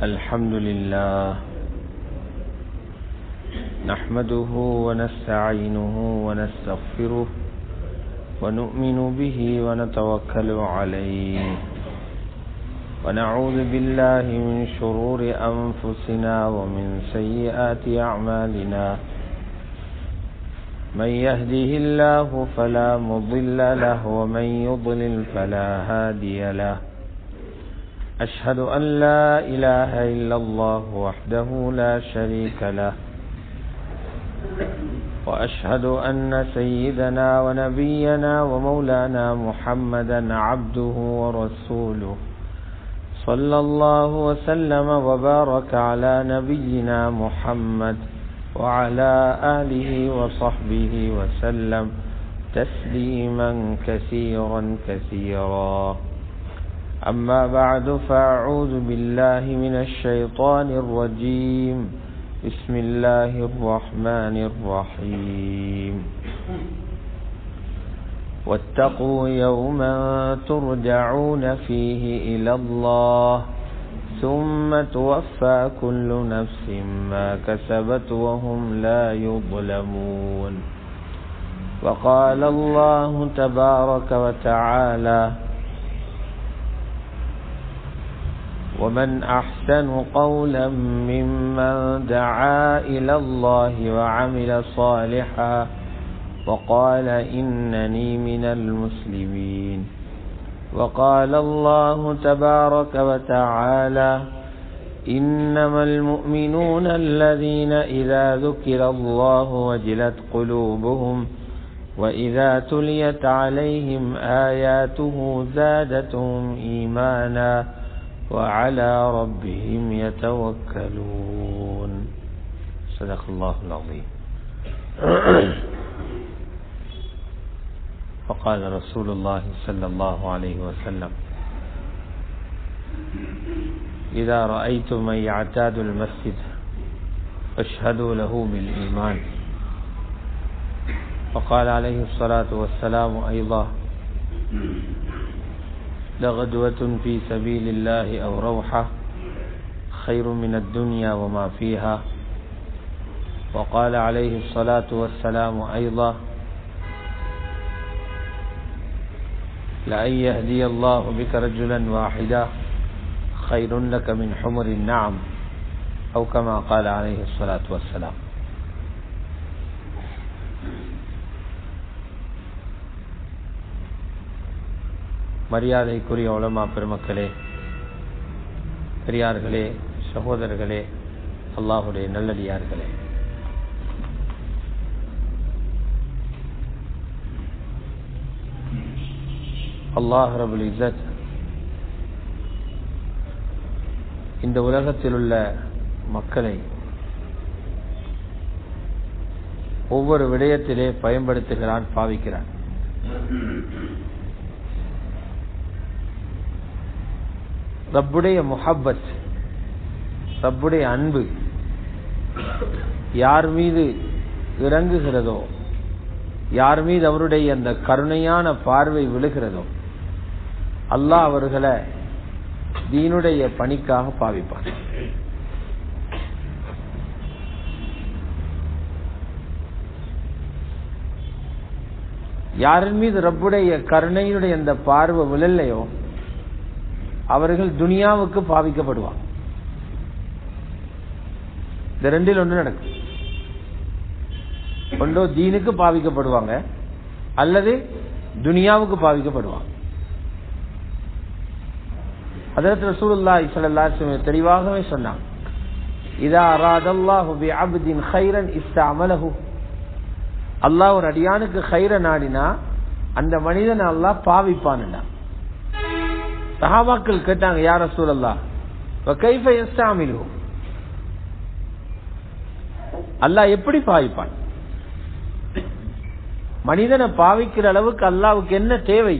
الحمد لله نحمده ونستعينه ونستغفره ونؤمن به ونتوكل عليه ونعوذ بالله من شرور أنفسنا ومن سيئات أعمالنا من يهده الله فلا مضل له ومن يضلل فلا هادي له أشهد أن لا إله إلا الله وحده لا شريك له وأشهد أن سيدنا ونبينا ومولانا محمدا عبده ورسوله صلى الله وسلم وبارك على نبينا محمد وعلى آله وصحبه وسلم تسليما كثيرا كثيرا أما بعد فأعوذ بالله من الشيطان الرجيم بسم الله الرحمن الرحيم واتقوا يوما ترجعون فيه إلى الله ثم توفى كل نفس ما كسبت وهم لا يظلمون وقال الله تبارك وتعالى ومن أحسن قولا ممن دعا إلى الله وعمل صالحا وقال إنني من المسلمين وقال الله تبارك وتعالى إنما المؤمنون الذين إذا ذكر الله وجلت قلوبهم وإذا تليت عليهم آياته زادتهم إيمانا وعلى ربهم يتوكلون صدق الله العظيم وقال رسول الله صلى الله عليه وسلم إذا رأيتم من يعتاد المسجد فاشهدوا له بالإيمان وقال عليه الصلاة والسلام أيضا لغدوة في سبيل الله أو روحة خير من الدنيا وما فيها وقال عليه الصلاة والسلام أيضا لأن يهدي الله بك رجلا واحدا خير لك من حمر النعم أو كما قال عليه الصلاة والسلام. மரியாதைக்குரிய உலமா பெருமக்களே, பெரியார்களே, சகோதரர்களே, அல்லாஹுடைய நல்லடியார்களே, அல்லாஹ் ரபுல் இஸ்ஸத் இந்த உலகத்தில் உள்ள மக்களை ஒவ்வொரு விடயத்திலே பயன்படுத்துகிறான், பாவிக்கிறான். ரப்புடைய முஹப்பத், ரப்புடைய அன்பு யார் மீது இறங்குகிறதோ, யார் மீது அவருடைய அந்த கருணையான பார்வை விழுகிறதோ, அல்லாஹ் அவர்களை தீனுடைய பணிக்காக பாவிப்பார். யாரின் மீது ரப்புடைய கருணையுடைய அந்த பார்வை விழலையோ அவர்கள் துனியாவுக்கு பாவிக்கப்படுவாங்க. இந்த ரெண்டில் ஒன்று நடக்கும். ஒன்றோ தீனுக்கு பாவிக்கப்படுவாங்க அல்லது துனியாவுக்கு பாவிக்கப்படுவாங்க. ஹஜ்ரத் ரசூலுல்லாஹி ஸல்லல்லாஹு அலைஹி வஸல்லம் தெளிவாகவே சொன்னாங்க, இதா அராதல்லாஹு பிஅப்தின் கைரன் இஸ்தஅமலஹு. அல்லாஹ் ஒரு அடியானுக்கு கைர நாடினா அந்த மனிதனை அல்லாஹ் பாவிப்பான்டா. சஹாபாக்கள் கேட்டாங்க, யா ரசூலல்லாஹ் வ கைஃப யஸ்தஅமிலு, அல்லாஹ் எப்படி பாவிப்பான்? மனிதனை பாவிக்கிற அளவுக்கு அல்லாஹ்வுக்கு என்ன தேவை?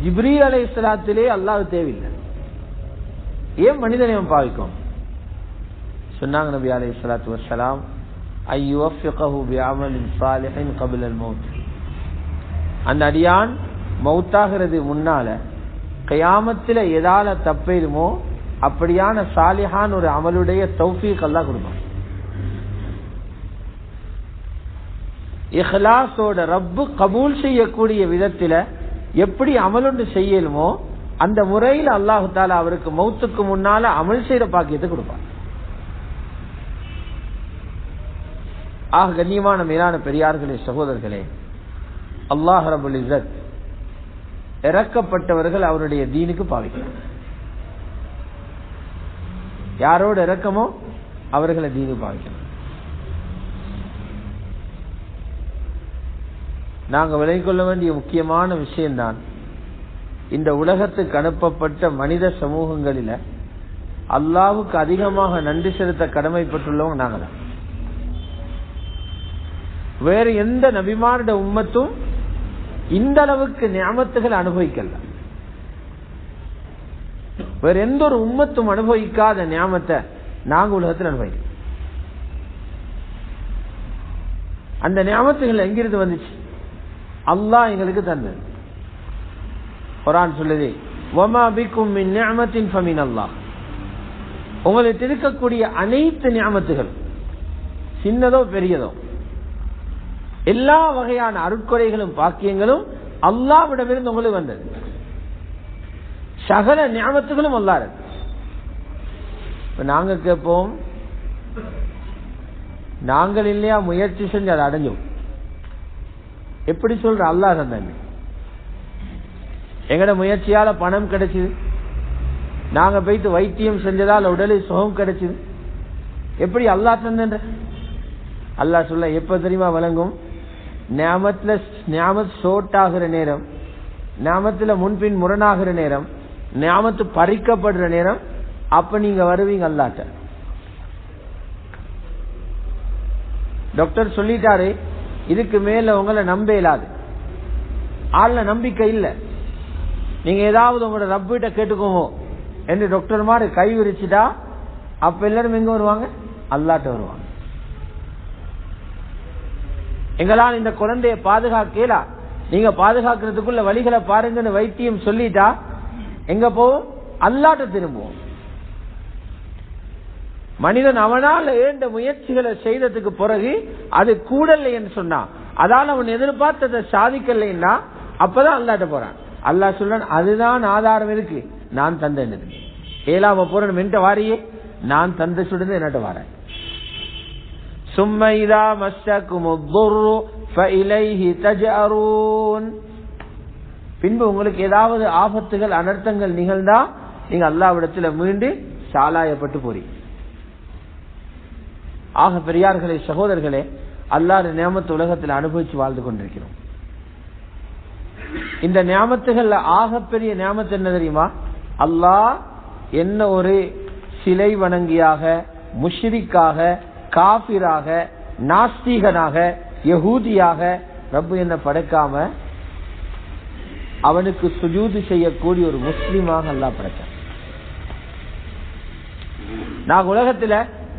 ஜிப்ரீல் அலைஹிஸ்ஸலாத்திலே அல்லாஹ் தேவையில்லை, ஏன் மனிதனை பாவிக்கும்? சொன்னாங்க நபி அலைஹிஸ்ஸலாத்து வஸ்ஸலாம், ஐயுவஃபிகஹு பிஅமலின் ஸாலிஹின் قبل الموت. அந்த அடியான் மௌத்தாகிறது முன்னால கியாமத்தில் எதால தப்பையுமோ அப்படியான சாலிஹான் ஒரு அமலுடைய தௌஃபீக் அல்லாஹ் கொடுப்பான். இஹ்லாஸோட ரப்பு கபூல் செய்யக்கூடிய விதத்துல எப்படி அமலுண்டு செய்யலுமோ அந்த முறையில் அல்லாஹு தாலா அவருக்கு மௌத்துக்கு முன்னால அமல் செய்யற பாக்கியத்தை கொடுப்பார். ஆக கண்ணியமான மேலான பெரியார்களே, சகோதரர்களே, அல்லாஹ் ரப்புல் இஸ்ஸத் இறக்கப்பட்டவர்கள் அவருடைய தீனுக்கு பாவிக்கிறார். யாரோட இறக்கமோ அவர்களை தீனுக்கு பாவிக்கணும். நாங்க விலகிக் கொள்ள வேண்டிய முக்கியமான விஷயம்தான், இந்த உலகத்துக்கு அனுப்பப்பட்ட மனித சமூகங்களில அல்லாஹ்வுக்கு அதிகமாக நன்றி செலுத்த கடமைப்பட்டுள்ளவங்க நாங்க தான். வேறு எந்த நபிமாரோட உம்மத்தும் இந்த அளவுக்கு நியமத்துகள் அனுபவிக்கல. வேற எந்த ஒரு உம்மத்தும் அனுபவிக்காத நியமத்தை நாங்க உலகத்தில் அனுபவிக்கிறோம். அந்த நியமத்துகள் எங்கிருந்து வந்துச்சு? அல்லாஹ் எங்களுக்கு தந்தது. குர்ஆன் சொல்லுது, வமா பிக்கும் மின் நிஅமத்தின் ஃபமின் அல்லாஹ். உங்களுக்கு இருக்கக்கூடிய அனைத்து நியமத்துகள், சின்னதோ பெரியதோ, எல்லா வகையான அருட்கொடைகளும் பாக்கியங்களும் அல்லாஹ்விடமிருந்து உங்களுக்கு வந்தது. சகல நியமத்துகளும் அல்லாஹ். இப்ப நாங்க கேட்போம், நாங்கள் இல்லையா முயற்சி செஞ்சு அதை அடைஞ்சோம். எப்படி சொல்ற? அல்லாஹ் தந்தாங்க. எங்கட முயற்சியால பணம் கிடைச்சது, நாங்க போயிட்டு வைத்தியம் செஞ்சதால் உடலில் சுகம் கிடைச்சது. எப்படி? அல்லாஹ் தந்த. அல்லாஹ் சொல்ல எப்ப தெரியுமா வழங்கும்? நியாமத் ஷோர்ட் ஆகிற நேரம், நியாமத்துல முன்பின் முரணாகிற நேரம், நியாமத்து பறிக்கப்படுற நேரம், அப்ப நீங்க வருவீங்க அல்லாஹ்ட்ட. டாக்டர் சொல்லிட்டாரு, இதுக்கு மேல உங்களை நம்ப இயலாது, ஆள்ல நம்பிக்கை இல்ல, நீங்க ஏதாவது உங்களோட ரப்பிட்ட கேட்டுக்கோங்க என்று டாக்டர் மாதிரி கை விரிச்சுட்டா, அப்ப எல்லாரும் எங்க வருவாங்க? அல்லாஹ்ட்ட வருவாங்க. எங்களால் இந்த குழந்தைய பாதுகாக்கலா, நீங்க பாதுகாக்கிறதுக்குள்ள வழிகளை பாருங்கன்னு வைத்தியம் சொல்லிட்டா எங்க போவோம்? அல்லாஹ்ட்ட திரும்புவோம். மனிதன் அவனால் ஏண்ட முயற்சிகளை செய்ததுக்கு பிறகு அது கூடலை என்று சொன்னான், அதால அவன் எதிர்பார்த்ததை சாதிக்கலைன்னா அப்பதான் அல்லாஹ்ட்ட போறான். அல்லாஹ் சொல்றான், அதுதான் ஆதாரம் இருக்கு, நான் தந்தேன். ஏழாம போறேன் மென்ட்ட வாரியே, நான் தந்த சுடுந்து என்னட்ட வாரேன். சும்மைதா மஸ்ஸகுமுத்துர்ரு ஃபஇலைஹி தஜஅரூன். பின்பு உங்களுக்கு ஏதாவது ஆபத்துகள் அனர்த்தங்கள் நிகழ்ந்தா நீங்க அல்லாஹ்விடத்துல மீண்டு சாலாயப்பட்டு போறீங்க. ஆக பெரியார்களே, சகோதரர்களே, அல்லாஹ் நியமத்து உலகத்தில் அனுபவிச்சு வாழ்ந்து கொண்டிருக்கிறோம். இந்த நியமத்துகள்ல ஆகப்பெரிய நியமத்து என்ன தெரியுமா? அல்லாஹ் என்ன ஒரு சிலை வணங்கியாக, முஷ்ரிக்காக, காபிராக, நாஸ்திகனாக, யஹூதியாக ரப்பு என்ன படைக்காம அவனுக்கு சுஜூது செய்யக்கூடிய ஒரு முஸ்லிமாக அல்லாஹ் படைச்சான். நாங்க உலகத்துல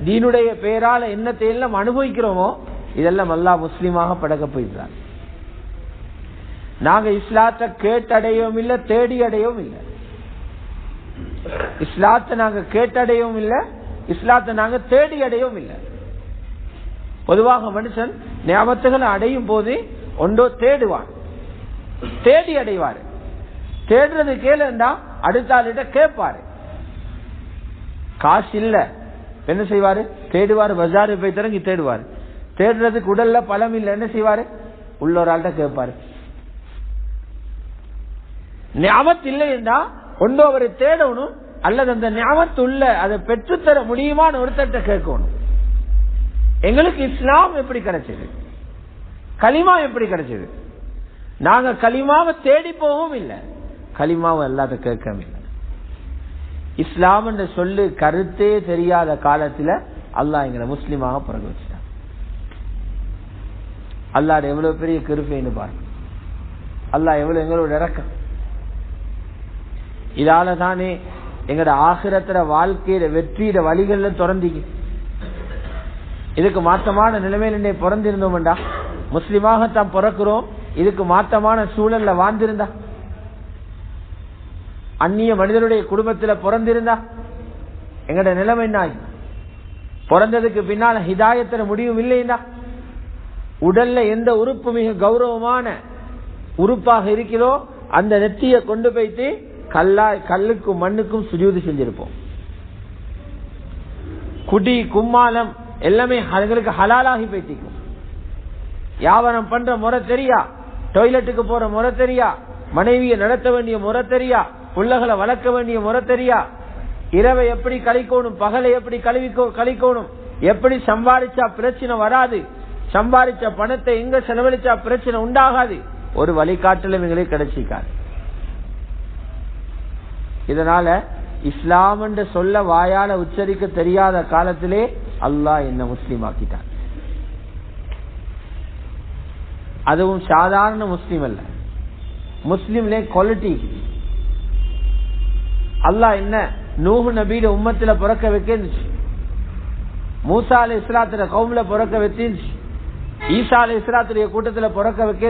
தீனுடைய பெயரால என்னத்தை எல்லாம் அனுபவிக்கிறோமோ இதெல்லாம் அல்லாஹ் முஸ்லிமாக படைக்க போயிருக்கிறார். நாங்க இஸ்லாத்தை கேட்டடையவும் இல்லை, தேடி அடையவும் இல்லை. இஸ்லாத்தை நாங்க கேட்டடையவும் இல்லை, இஸ்லாத்தை நாங்க தேடி அடையவும் இல்லை. பொதுவாக மனுஷன் நியமத்துகளை அடையும் போது ஒன்றோ தேடுவான், தேடி அடைவாரு. தேடுறது கேளுண்டா அடுத்த ஆளுகிட்ட கேட்பாரு. காசு இல்ல என்ன செய்வாரு? தேடுவாரு, பஜாரு போய் திறங்கி தேடுவாரு. தேடுறதுக்கு உடல்ல பலம் இல்ல என்ன செய்வாரு? உள்ள ஒரு ஆள்கிட்ட கேட்பாரு. நியாமத் இல்லைன்னா ஒன்றோ அவரை தேடணும், அல்லது அந்த நியாமத்து உள்ள அதை பெற்றுத்தர முடியுமான ஒருத்தட்ட கேட்கணும். எங்களுக்கு இஸ்லாம் எப்படி கிடைச்சது? கலிமா எப்படி கிடைச்சது? நாங்க கலிமாவை தேடி போகவும் இல்லை, கலிமாவை எல்லாத்த கேட்கவும் இல்லை. இஸ்லாம் என்ற சொல்லு கருத்தே தெரியாத காலத்துல அல்லாஹ் எங்களை முஸ்லிமாக பிறகு வச்சுட்டான். அல்லாஹ் எவ்வளவு பெரிய கிருபைன்னு பாருங்க. அல்லாஹ் எவ்வளவு எங்களோட இறக்கம். இதால தானே எங்கட ஆகிரத்திர வாழ்க்கையில வெற்றியிட வழிகள்ல திறந்தீங்க. இதுக்கு மாற்றமான நிலைமையில பிறந்திருந்தோம்டா, முஸ்லிமாகத்தான் பிறக்கிறோம், இதுக்கு மாற்றமான சூழல்ல வாழ்ந்திருந்தா, அந்நிய மனிதனுடைய குடும்பத்தில் பிறந்திருந்தா, எங்கட நிலைமை என்ன? பிறந்ததுக்கு பின்னால ஹிதாயத்துல முடிவும் இல்லையா? உடல்ல எந்த உறுப்பு மிக கௌரவமான உறுப்பாக இருக்கிறதோ அந்த நெத்தியை கொண்டு போயிட்டு கல்லுக்கும் மண்ணுக்கும் சுஜூது செஞ்சிருப்போம். குடி கும்மாலம் எல்லாமே அதுங்களுக்கு ஹலாலாகி போயிட்டிக்கும். வியாபாரம் பண்ற முறை தெரியா, டாய்லெட்டுக்கு போற முறை தெரியா, மனைவியை நடத்த வேண்டிய முறை தெரியா, புள்ளகளை வளர்க்க வேண்டிய முறை தெரியா, இரவை எப்படி கழிக்கணும், பகலை எப்படி கழிக்கணும், எப்படி சம்பாதிச்சா பிரச்சனை வராது, சம்பாதிச்ச பணத்தை எங்க செலவழிச்சா பிரச்சனை உண்டாகாது, ஒரு வழிகாட்டலும் எங்களுக்கு கிடைச்சிக்காது. இதனால இஸ்லாம் என்று சொல்ல வாயால உச்சரிக்க தெரியாத காலத்திலே அல்லாஹ் என்ன முஸ்லீம் ஆக்கிட்டான். அதுவும் சாதாரண முஸ்லீம் அல்ல, முஸ்லீம்ல குவாலிட்டி. அல்லாஹ் என்ன நூஹ் நபியோட உம்மத்துல பிறக்க வைக்க, மூசா அலைஹிஸ்ஸலாத்துடைய கௌம்ல பிறக்க வச்சு, ஈசா அலைஹிஸ்ஸலாத்துடைய கூட்டத்துல பிறக்க வைக்க.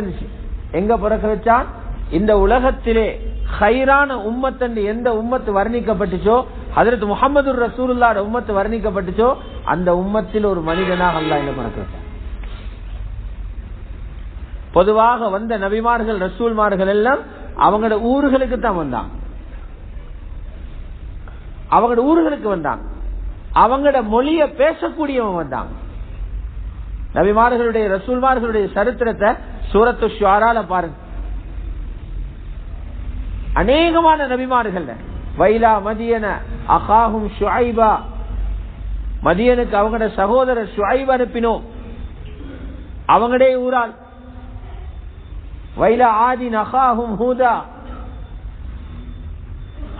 எங்க பிறக்க வச்சான்? இந்த உலகத்திலே ஹைரான உம்மத் என்று எந்த உம்மத்து வர்ணிக்கப்பட்டுச்சோ, ஹஜ்ரத் முஹம்மது ரசூலுல்லாஹ் உம்மத்து வர்ணிக்கப்பட்டுச்சோ, அந்த உம்மத்தில் ஒரு மனிதனாக அல்லாஹ் என்ன பிறக்க வச்சான். பொதுவாக வந்த நபிமார்கள் ரசூல்மார்கள் எல்லாம் அவங்களோட ஊர்களுக்கு தான் வந்தாங்க, அவங்களோட ஊர்களுக்கு வந்தாங்க, அவங்களோட மொழிய பேசக்கூடியவங்க வந்தாங்க. நபிமார்களுடைய ரசூல்மார்களுடைய சரித்திரத்தை சூரத்து ஷுஆரால பாருங்க. அநேகமான நபிமார்கள் வைலா மதியன அகாஹும் ஷுஐபா, மதியனுக்கு அவங்களோட சகோதரர் ஷுஐப் அனுப்பினோம், அவங்களே ஊரால். வைலா ஆதின் அகாஹும் ஹூதா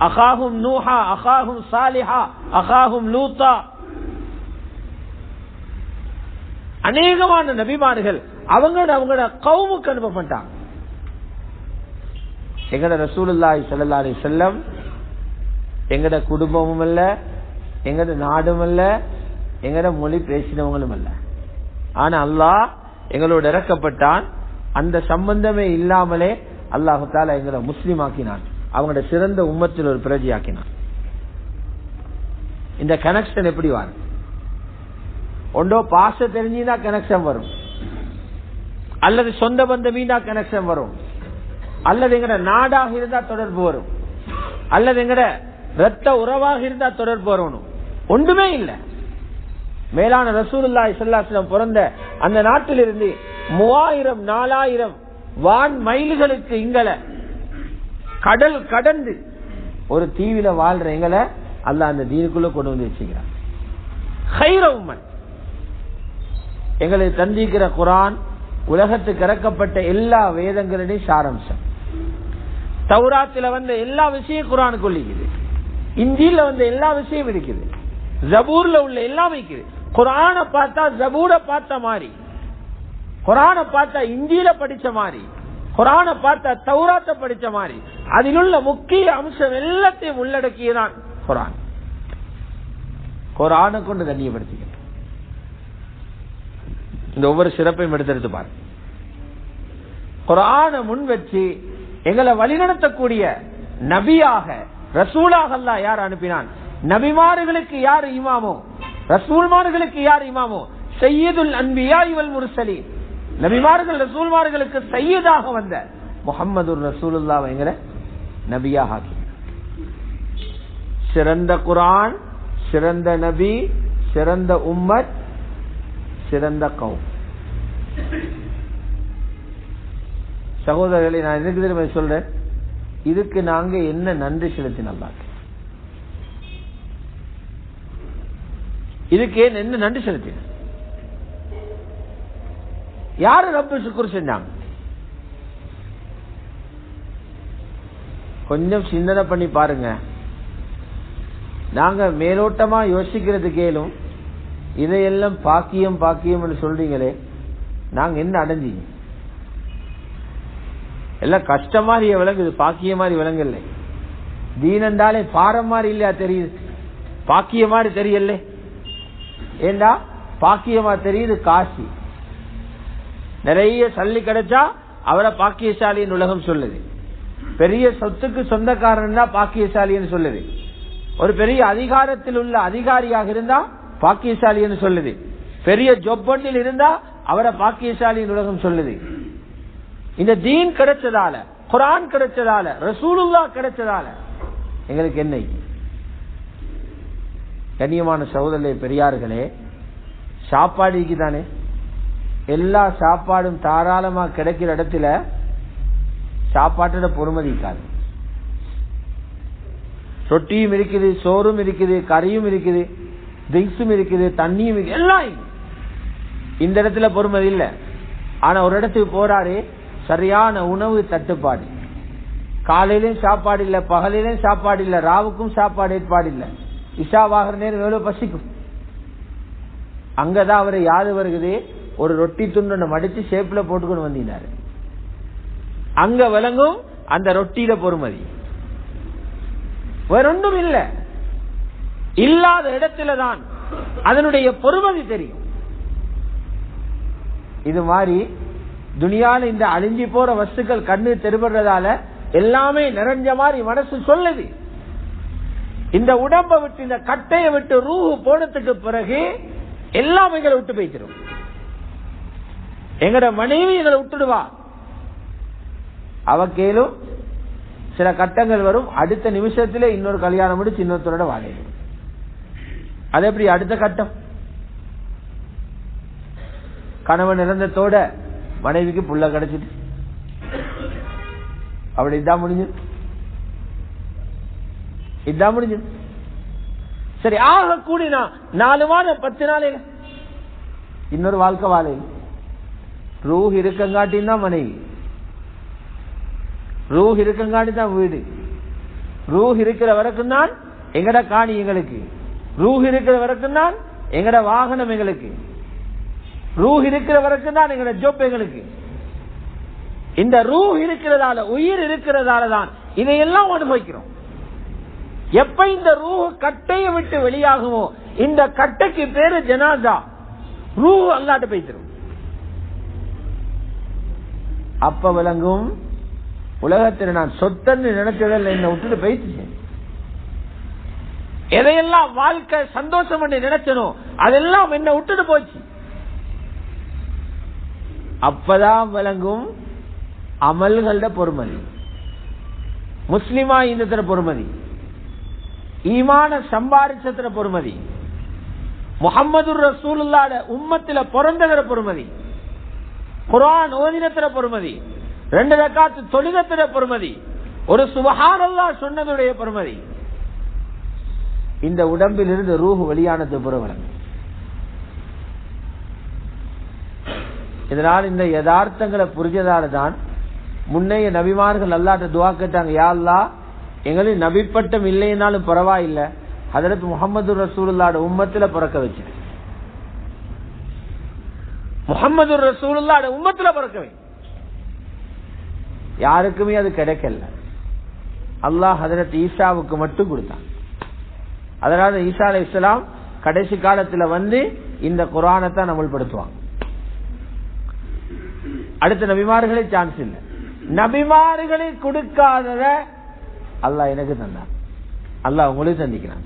அகாஹும் நூஹா அகாஹும் சாலிஹா அகாஹும் லூத்தா. அநேகமான நபிமார்கள் அவங்களோட கௌமுக்கு அனுப்பப்பட்டாங்க. எங்கட ரசூலுல்லாஹி ஸல்லல்லாஹு அலைஹி வஸல்லம் எங்கட குடும்பமும் அல்ல, எங்கட நாடும் அல்ல, எங்கட மொழி பேசினவங்களும் அல்ல. ஆனா அல்லாஹ் எங்களோட இறக்கப்பட்டான். அந்த சம்பந்தமே இல்லாமலே அல்லாஹு தஆலா எங்களை முஸ்லிம் ஆக்கினான், அவங்களோட சிறந்த உம்மத்தில் ஒரு பிரஜை ஆக்கினான். இந்த கனெக்ஷன் எப்படி வரும்? ஒன்றோ பாச தெரிஞ்சுதான் கனெக்ஷன் வரும், அல்லது சொந்த பந்தமீனா கனெக்ஷன் வரும், அல்லது எங்கட நாடாக இருந்தா தொடர்பு வரும், அல்லது எங்கட ரத்த உறவாக இருந்தா தொடர்பு வரணும். ஒன்றுமே இல்லை. மேலான ரசூலுல்லாஹி ஸல்லல்லாஹு அலைஹி வஸல்லம் பிறந்த அந்த நாட்டிலிருந்து 3000-4000 வான் மைல்களுக்கு இங்கல கடல் கடந்து ஒரு தீவில வாழ்ற எங்களை அல்லாஹ் அந்த தீனுக்குள்ள கொண்டு வந்து வச்சுக்கிறான். கைர உம்மன் எங்களுக்கு தந்திக்கிற குர்ஆன் உலகத்துக்கு இறக்கப்பட்ட எல்லா வேதங்களின் சாராம்சம். தௌராத்துல வந்த எல்லா விஷயம் குர்ஆனுக்கு இருக்குது, இன்ஜீல்ல வந்த எல்லா விஷயம் இருக்குது, ஜபூர்ல உள்ள எல்லாம் இருக்குது. குர்ஆனை பார்த்தா ஜபூரை பார்த்த மாதிரி, குர்ஆனை பார்த்தா இன்ஜீல படிச்ச மாதிரி, குர்ஆனை பார்த்தா தௌராத்தை படிச்ச மாதிரி, அதில் உள்ள முக்கிய அம்சம் எல்லாத்தையும் உள்ளடக்கியதான் குர்ஆன். குர்ஆனை கொண்டு கண்ணியப்படுத்திக்க இந்த ஒவ்வொரு சிறப்பையும் எடுத்து பாருங்க. குர்ஆனை முன் வச்சு எங்களை வழிநடத்தக்கூடிய நபியாக ரசூலாக அல்லாஹ் யார் அனுப்பினான்? நபிமார்களுக்கு யார் இமாமோ, ரசூல்மார்களுக்கு யார் இமாமோ, சையதுல் அன்பியா வல் முர்சலீன், நபிமார்கள் ரசூல்மார்களுக்கு சையதாக வந்த முஹம்மது ரசூலுல்லாஹ் எங்களை நபியாக ஆக்கி. சிறந்த குர்ஆன், சிறந்த நபி, சிறந்த உம்மத், சிறந்த கௌம். சகோதரர்களை நான் எனக்கு திரும்ப சொல்றேன், இதுக்கு நாங்க என்ன நன்றி செலுத்தினோம்? இதுக்கு என்ன நன்றி செலுத்தின? யாரு ரப்பு சுக்குர் செஞ்சாங்க? கொஞ்சம் சிந்தனை பண்ணி பாருங்க. நாங்க மேலோட்டமா யோசிக்கிறது கேளும், இதையெல்லாம் பாக்கியம் பாக்கியம் என்று சொல்றீங்களே, நாங்க என்ன அடைஞ்சீங்க? எல்லாம் கஷ்டம் மாதிரி விளங்குது, பாக்கிய மாதிரி விளங்கல. தீனண்டாலே பாரம் மாதிரி இல்லையா தெரியுது, பாக்கிய மாதிரி தெரியல. ஏண்டா பாக்கியமா தெரியுது காசி. நிறைய சல்லி கிடைச்சா அவரை பாக்கியசாலியின் உலகம் சொல்லுது, பெரிய சொத்துக்கு சொந்தக்காரன் தான் பாக்கியசாலின்னு சொல்லுது. ஒரு பெரிய அதிகாரத்தில் உள்ள அதிகாரியாக இருந்தா பாக்கியசாலின்னு சொல்லுது. பெரிய ஜொப் ஒன்றில் இருந்தா அவரை பாக்கியசாலியின் உலகம் சொல்லுது. இந்த தீன் கிடைச்சதால, குர்ஆன் கிடைச்சதால, ரசூலுல்லாஹ் கிடைச்சதால எங்களுக்கு என்ன? கண்ணியமான சகோதரர்களே, பெரியார்களே, சாப்பாடுக்கு தானே எல்லா சாப்பாடும் தாராளமா கிடைக்கிற இடத்துல சாப்பாட்டோட பொறுமதிக்காது. ரொட்டியும் இருக்குது, சோறும் இருக்குது, கறியும் இருக்குது, ட்ரிங்க்ஸும் இருக்குது, தண்ணியும் இருக்குது, எல்லாம் இந்த இடத்துல பொறுமதி இல்லை. ஆனா ஒரு இடத்துக்கு போறாரு, சரியான உணவு தட்டுப்பாடு. காலையிலும் சாப்பாடு இல்ல, பகலிலும் சாப்பாடு இல்ல, ராவுக்கும் சாப்பாடு ஏற்பாடு இல்ல. இஷாவாகிற நேரம் எவ்வளவு பசிக்கும். அங்கதான் அவரை யாரு வருகுது, ஒரு ரொட்டி துண்டு மடிச்சு ஷேப்ல போட்டுக்கொண்டு வந்தினாரு. அங்க விளங்கும் அந்த ரொட்டியில பொறுமதி. வேற ஒன்றும் இல்ல. இல்லாத இடத்துல தான் அதனுடைய பொறுமதி தெரியும். இது மாதிரி துனியால இந்த அழிஞ்சி போற வஸ்துக்கள் கண்ணு தெருபடுறதால எல்லாமே நிறைஞ்ச மாதிரி மனசு சொல்லுது. இந்த உடம்பை விட்டு, இந்த கட்டையை விட்டு ரூஹு போனதுக்கு பிறகு எல்லாம் எங்களை விட்டு போய்த்திரும். எங்கட மனைவி எங்களை விட்டுடுவா. அவக்கேலும் சில கட்டங்கள் வரும், அடுத்த நிமிஷத்துல இன்னொரு கல்யாணம் முடிச்சு இன்னொருத்தரோட வாழ. அது எப்படி அடுத்த கட்டம்? கணவன் இறந்ததோட மனைவிக்கு புள்ள கிடைச்சிட்டு அப்படி இதான் முடிஞ்சது. இதான் முடிஞ்சது. சரி, ஆக கூடினா 4 மாதம் 10 நாளையில இன்னொரு வாழ்க்கை வாழையில் ரூஹ் இருக்கங்காட்டின் மனைவி, ரூஹ் இருக்கங்காட்டி தான் வீடு. ரூஹ் இருக்கிற வரைக்கும் தான் எங்கட காணி எங்களுக்கு, ரூஹ் இருக்கிற வரைக்கும் தான் எங்கட வாகனம் எங்களுக்கு, ரூஹ் இருக்கிற வரைக்கும் தான் எங்கட ஜொப் எங்களுக்கு. இந்த ரூஹ் இருக்கிறதால, உயிர் இருக்கிறதால தான் இதையெல்லாம் அனுபவிக்கிறோம். எப்ப இந்த ரூஹ் கட்டையை விட்டு வெளியாகுமோ, இந்த கட்டைக்கு பேரு ஜனாசா. ரூஹ் அல்லாட்ட போய்த்திரும். அப்ப விளங்கும் உலகத்தில் நான் சொத்தன்னு நினைச்சதில் என்ன விட்டுட்டு போயிட்டு, எதையெல்லாம் வாழ்க்கை சந்தோஷம் பண்ணி நினைச்சனோ அதெல்லாம் என்ன விட்டுட்டு போச்சு. அப்பதான் விளங்கும் அமல்கள பொறுமதி, முஸ்லிமா இந்த பொறுமதி, ஈமான சம்பாரிச்சத்திர பொறுமதி, முஹம்மது ரசூலுல்லாஹ் உம்மத்தில பிறந்ததர பொறுமதி, குர்ஆன் ஓதினத்திர பொறுமதி, 2 ரக்காத் தொழுகத்திர பொறுமதி, ஒரு சுப்ஹானல்லாஹ் சொன்னதுடைய பொறுமதி. இந்த உடம்பில் இருந்து ரூஹ் வெளியானது புறவலம். இதனால் இந்த யதார்த்தங்களை புரிஞ்சதால தான் முன்னைய நபிமார்கள் அல்லாஹ்ட்ட துஆ கேட்டாங்க, யா அல்லாஹ் எங்களுக்கு நபிப்பட்டம் இல்லைனாலும் பரவாயில்லை, ஹஜ்ரத் முஹம்மது ரசூலுல்லாஹ் உம்மத்தில பிறக்க வச்சு, முஹம்மது ரசூலுல்லாஹ் உம்மத்தில பிறக்க வை. யாருக்குமே அது கிடைக்கல. அல்லாஹ் ஹஜ்ரத் ஈசாவுக்கு மட்டும் கொடுத்தான். அதனால ஈசா அலைஹிஸ்ஸலாம் கடைசி காலத்துல வந்து இந்த குர்ஆனை அமல்படுத்துவாங்க. அடுத்த நபிமார்களே சான்ஸ் இல்லை. நபிமார்களை கொடுக்காதத அல்லாஹ் எனக்கு தந்தான், அல்லாஹ் உங்களுக்கு தந்திக்கிறான்.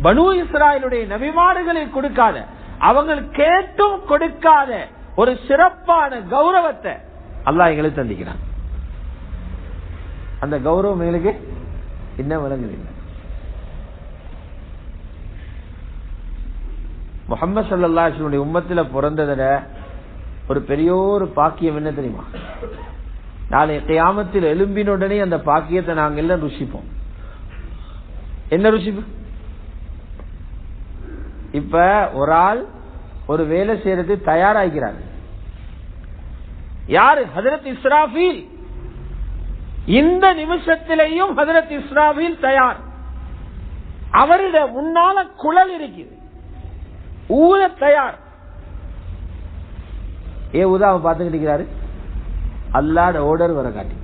பனூ இஸ்ராயலுடைய நபிமார்களை கொடுக்காத, அவங்க கேட்டும் கொடுக்காத ஒரு சிறப்பான கௌரவத்தை அல்லாஹ் எங்களுக்கு தந்திக்கிறான். அந்த கௌரவம் எங்களுக்கு இன்னும் விளங்குதில்லை. முஹம்மது ஸல்லல்லாஹு அலைஹி வஸல்லம் உம்மத்தில பிறந்ததுல ஒரு பெரிய ஒரு பாக்கியம் என்ன தெரியுமா? நாளை கியாமத்தில் எழும்பின உடனே அந்த பாக்கியத்தை நாங்க எல்லாம் ருசிப்போம். என்ன ருசிப்போம்? இப்ப ஒரு ஆள் ஒரு வேலை செய்யறது தயாராகிறார். யாரு? ஹஜ்ரத் இஸ்ராஃபீல். இந்த நிமிஷத்திலேயும் ஹஜ்ரத் இஸ்ராஃபீல் தயார். அவருடைய முன்னால குழல் இருக்குது, ஊத தயார். ஊதாவை பார்த்துக்கிட்டு இருக்கிறாரு. அல்லாஹ்வுடைய ஆர்டர் வர காட்டி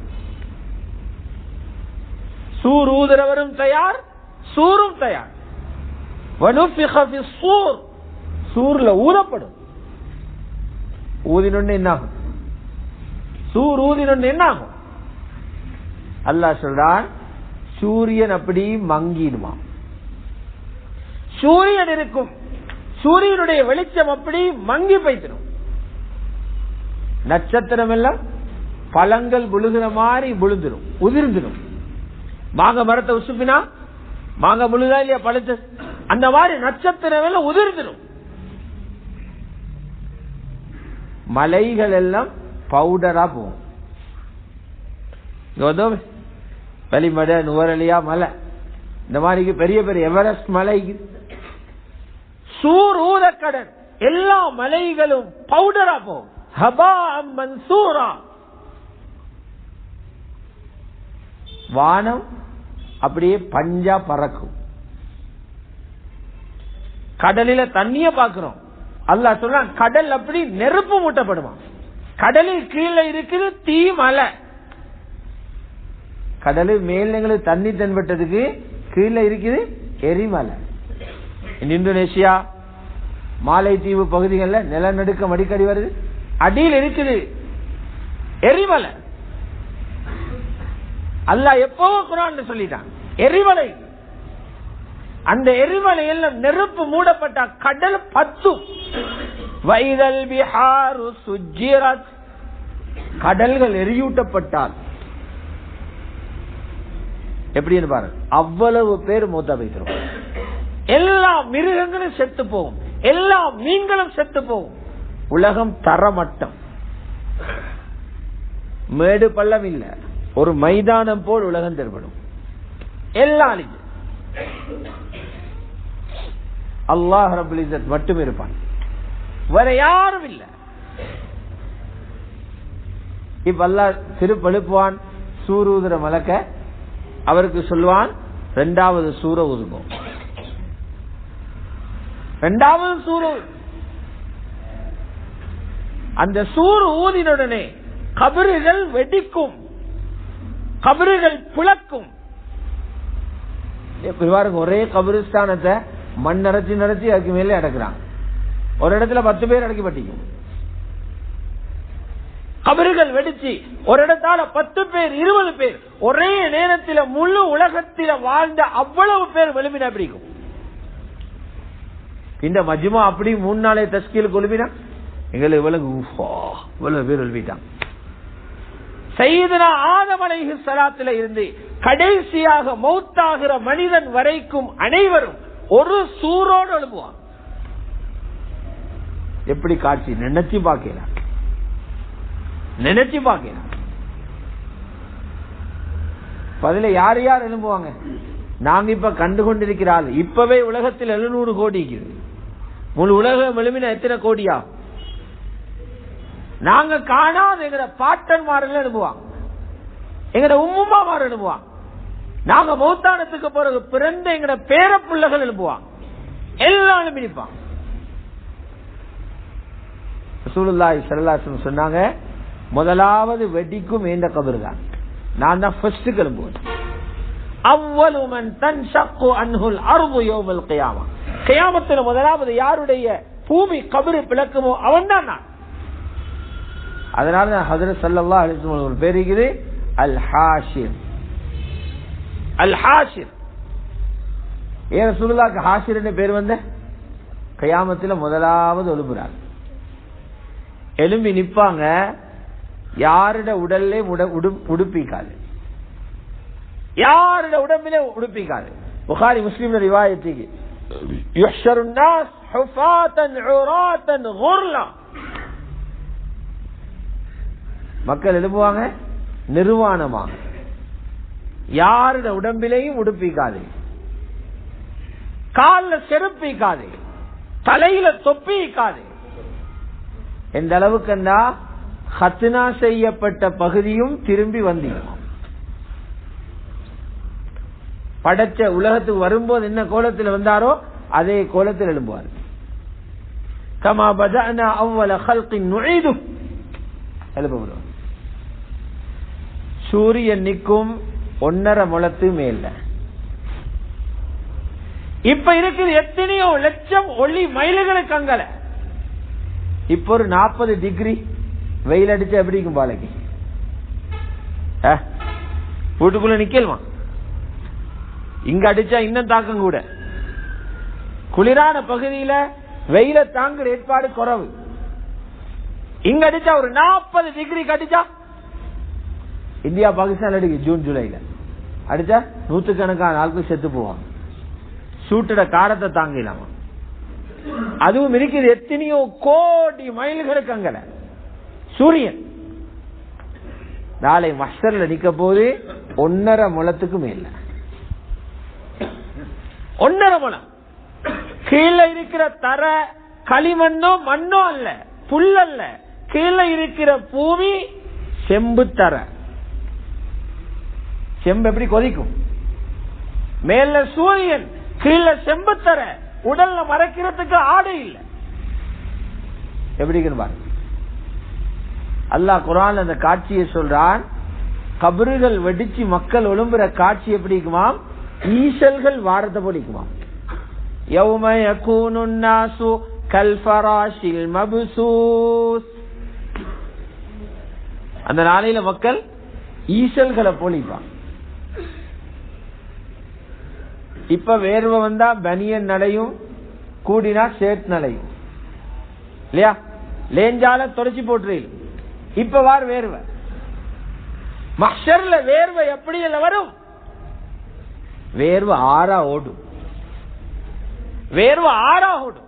சூர் ஊதுறவரும் தயார், சூரும் தயார். வனுஃபிக ஃபிஸ்ஸூர், சூர்ல ஊதப்படும். ஊதினொன்னு என்ன ஆகும்? சூர் ஊதினொன்னு என்ன ஆகும்? அல்லாஹ் சொல்றான், சூரியன் அப்படி மங்கிடுமா. சூரியன் இருக்கும், சூரியனுடைய வெளிச்சம் அப்படி மங்கி போய்த்திடும். நட்சத்திரம் எல்லாம் பழங்கள் விழுகிற மாதிரி விழுந்துடும், உதிர்ந்துடும். மாங்க மரத்தை உசுப்பினா மாங்க முழுதா இல்லையா பழுத்து, அந்த மாதிரி நட்சத்திரம் எல்லாம் உதிர்ந்துடும். மலைகள் எல்லாம் பவுடரா போகும். வெளிமடை, நுவரலியா மலை, இந்த மாதிரி பெரிய பெரிய எவரெஸ்ட் மலைக்கு சூரூதக்கடன் எல்லா மலைகளும் பவுடரா போகும். வானம் அப்படியே பஞ்சா பறக்கும். கடலில தண்ணிய பாக்குறோம், அல்லாஹ் சொல்றான் கடல் அப்படி நெருப்பு மூட்டப்படுமா. கடலில் கீழே இருக்குது தீ மலை. கடலில் மேல் எங்களுக்கு தண்ணி தென்பட்டதுக்கு கீழே இருக்குது எரிமலை. இந்தோனேஷியா மாலைத்தீவு பகுதிகளில் நிலநடுக்கம் அடிக்கடி வருது, அடியில் இருக்குது எரிமலை. அல்லாஹ் எப்பவோ குர்ஆன்ல சொல்லிட்டான் எரிமலை. அந்த எரிமலை எல்லாம் நெருப்பு மூடப்பட்ட கடல் பத்தும். வைதல் பிஹாரு சுஜ்ஜிரத், கடல்கள் எரியூட்டப்பட்டால் எப்படின்னு பாருங்க, அவ்வளவு பேர் மூத்தா வைக்கிறோம். எல்லா மிருகங்களும் செத்து போகும், எல்லா மீன்களும் செத்து போகும். உலகம் தரமட்டம், மேடு பள்ளம் இல்ல, ஒரு மைதானம் போல் உலகம் தென்படும். எல்லாம் அல்லாஹ் ரப்பல் இஸ்ஸத் மட்டும் இருப்பான், வேற யாரும் இல்ல. இப்ப அல்லாஹ் திருப்பெழுப்புவான் சூரூதுர மலக்க, அவருக்கு சொல்வான் இரண்டாவது சூர ஊதுவோம். இரண்டாவது சூர, அந்த சூறு ஊதினுடனே கபறுகள் வெடிக்கும், கபறுகள் புழக்கும். ஒரே கபிரிஸ்தானத்தை மண் நிறச்சி நிறச்சி அதுக்கு மேலே அடக்குறாங்க. ஒரு இடத்துல 10 பேர் அடக்கப்பட்டிக்கும். கபறுகள் வெடிச்சு ஒரு இடத்தால 10 பேர் 20 பேர் ஒரே நேரத்தில் முழு உலகத்தில வாழ்ந்த அவ்வளவு பேர் வெளுமினா பிடிக்கும். இந்த மஜ்மா அப்படி 3 நாளே தஸ்கீல் கொழுப்பினா எங்களுக்கு இவ்வளவு பேர் எழுப்பிட்டான். சையதுனா ஆதம் அலைஹிஸ்ஸலாத்துல இருந்து கடைசியாக மௌத்தாகிற மனிதன் வரைக்கும் அனைவரும் ஒரு சூரோடு எழுப்புவான். எப்படி காட்சி நினைச்சு பார்க்கலாம், நினைச்சு பார்க்கலாம். பதில யார் யார் எழுப்புவாங்க? நாங்க இப்ப கண்டு கொண்டிருக்கிறாள். இப்பவே உலகத்தில் 700 கோடி இருக்குது. முழு உலகம் எழுப்பின எத்தனை கோடியா? நாங்க காணாத எங்கட பாட்டன்மார்கள் எழுப்புவாங்க, எங்கட உம்முமாமார் எழுப்புவாங்க. நாங்க மௌத்தானத்துக்கு பிறகு பிறந்த எங்கட பேர பிள்ளைகள் எழுப்புவாங்க. எல்லாரும் பிடிப்பாங்க. ரசூலுல்லாஹி ஸல்லல்லாஹு அலைஹி வஸல்லம் சொன்னாங்க, முதலாவது வெடிக்கும் என்ற கபர் தான். நான் தான் ஃபர்ஸ்ட் கிளம்புவேன். அவ்வளவு மன் தன்ஷக்கு அன்ஹுல் அர்து யௌமல் கியாமா, கியாமத்தில் முதலாவது யாருடைய பூமி கபர் பிளக்குமோ அவன் தான் நான். அதனால ஹஜ்ரத் ஸல்லல்லாஹு அலைஹி வஸல்லம் ஒரு பேர் இருக்குது அல் ஹாஷிர். அல் ஹாஷிர் ஏன் ரசூலுல்லாஹ்க்கு ஹாஷிர் என்ற பேர் வந்த? கியாமத்தில் முதலாவது எழுப்புறாங்க. எலும்பி நிப்பாங்க, யாருட உடல்லே உடுப்பிக்காது, யாருட உடம்பிலே உடுப்பிக்காது. புகாரி முஸ்லிம் ரிவாயத்துக்கு யுஹ்ஷருன் நாஸ் ஹுஃபாத்தன் உராத்தன் குர்லா, மக்கள் எழுப்புவாங்க நிர்வாணமாக, யாருட உடம்பிலையும் உடுப்பிக்காது, காலில் செருப்பிக்காது, தலையில தொப்பிக்காது. எந்த அளவுக்குண்டா ஹத்னா செய்யப்பட்ட பகுதியும் திரும்பி வந்தீங்க. படைச்ச உலகத்துக்கு வரும்போது என்ன கோலத்தில் வந்தாரோ அதே கோலத்தில் எழும்புவார். கமா பதஅனா அவ்வல ஹல்கின் நுஈது, எழுப்புவார். சூரியன் நிற்கும் 1.5 முழத்து மேல. இப்ப இருக்குது எத்தனையோ லட்சம் ஒளி மைல்களுக்கு அங்கல. இப்ப ஒரு 40 டிகிரி வெயில் அடிச்சு எப்படி இருக்கும் பாலைக்கு? வீட்டுக்குள்ள நிக்கலுமா? இங்க அடிச்சா இன்னும் தாக்கம் கூட. குளிரான பகுதியில வெயில தாங்குற ஏற்பாடு குறைவு. இங்க அடிச்சா ஒரு 40 டிகிரி அடிச்சா, இந்தியா பாகிஸ்தான் அடிக்கு ஜூன் ஜூலைல அடிச்சா 100கணக்கான ஆட்கள் செத்து போவாங்க. சூட்டோட காரத்தை தாங்கலாமா? அதுவும் இருக்குது எத்தனையோ கோடி மைல்களுக்கு அங்கல சூரியன். நாளை மஸ்டர்ல நிக்க போது 1.5 முழத்துக்கு மேல, 1.5 முழம். கீழே இருக்கிற தர களிமண்ணோ மண்ணோ அல்ல, புல் அல்ல, கீழே இருக்கிற பூமி செம்பு தர. செம்பு எப்படி கொதிக்கும்? மேல சூரியன், கீழே செம்பு தர. உடல்ல மறைக்கிறதுக்கு ஆடை இல்ல. எப்படி பாருங்க. அல்லாஹ் குர்ஆன்ல அந்த காட்சியை சொல்றான். கபறுகள் வெடிச்சு மக்கள் எழும்புற காட்சி எப்படி இருக்குமா? ஈசல்கள் வாரத்தை போலிக்குமா? யௌம யகூனுன் நாசு கல்ஃபராஷில் மப்சூஸ். அந்த நாளையில மக்கள் ஈசல்களை போலிப்பான். இப்ப வேர்வை வந்தா பனியன் நடையும், கூடினா ஷர்ட் நடையும் இல்லையா? லேஞ்சால தொடச்சி போட்டுறீங்க. இப்ப வார் வேர்வை. மஹ்ஷர்ல வேர்வை எப்படி வரும்? வேர்வை ஆறா ஓடும். வேர்வை ஆறா ஓடும்.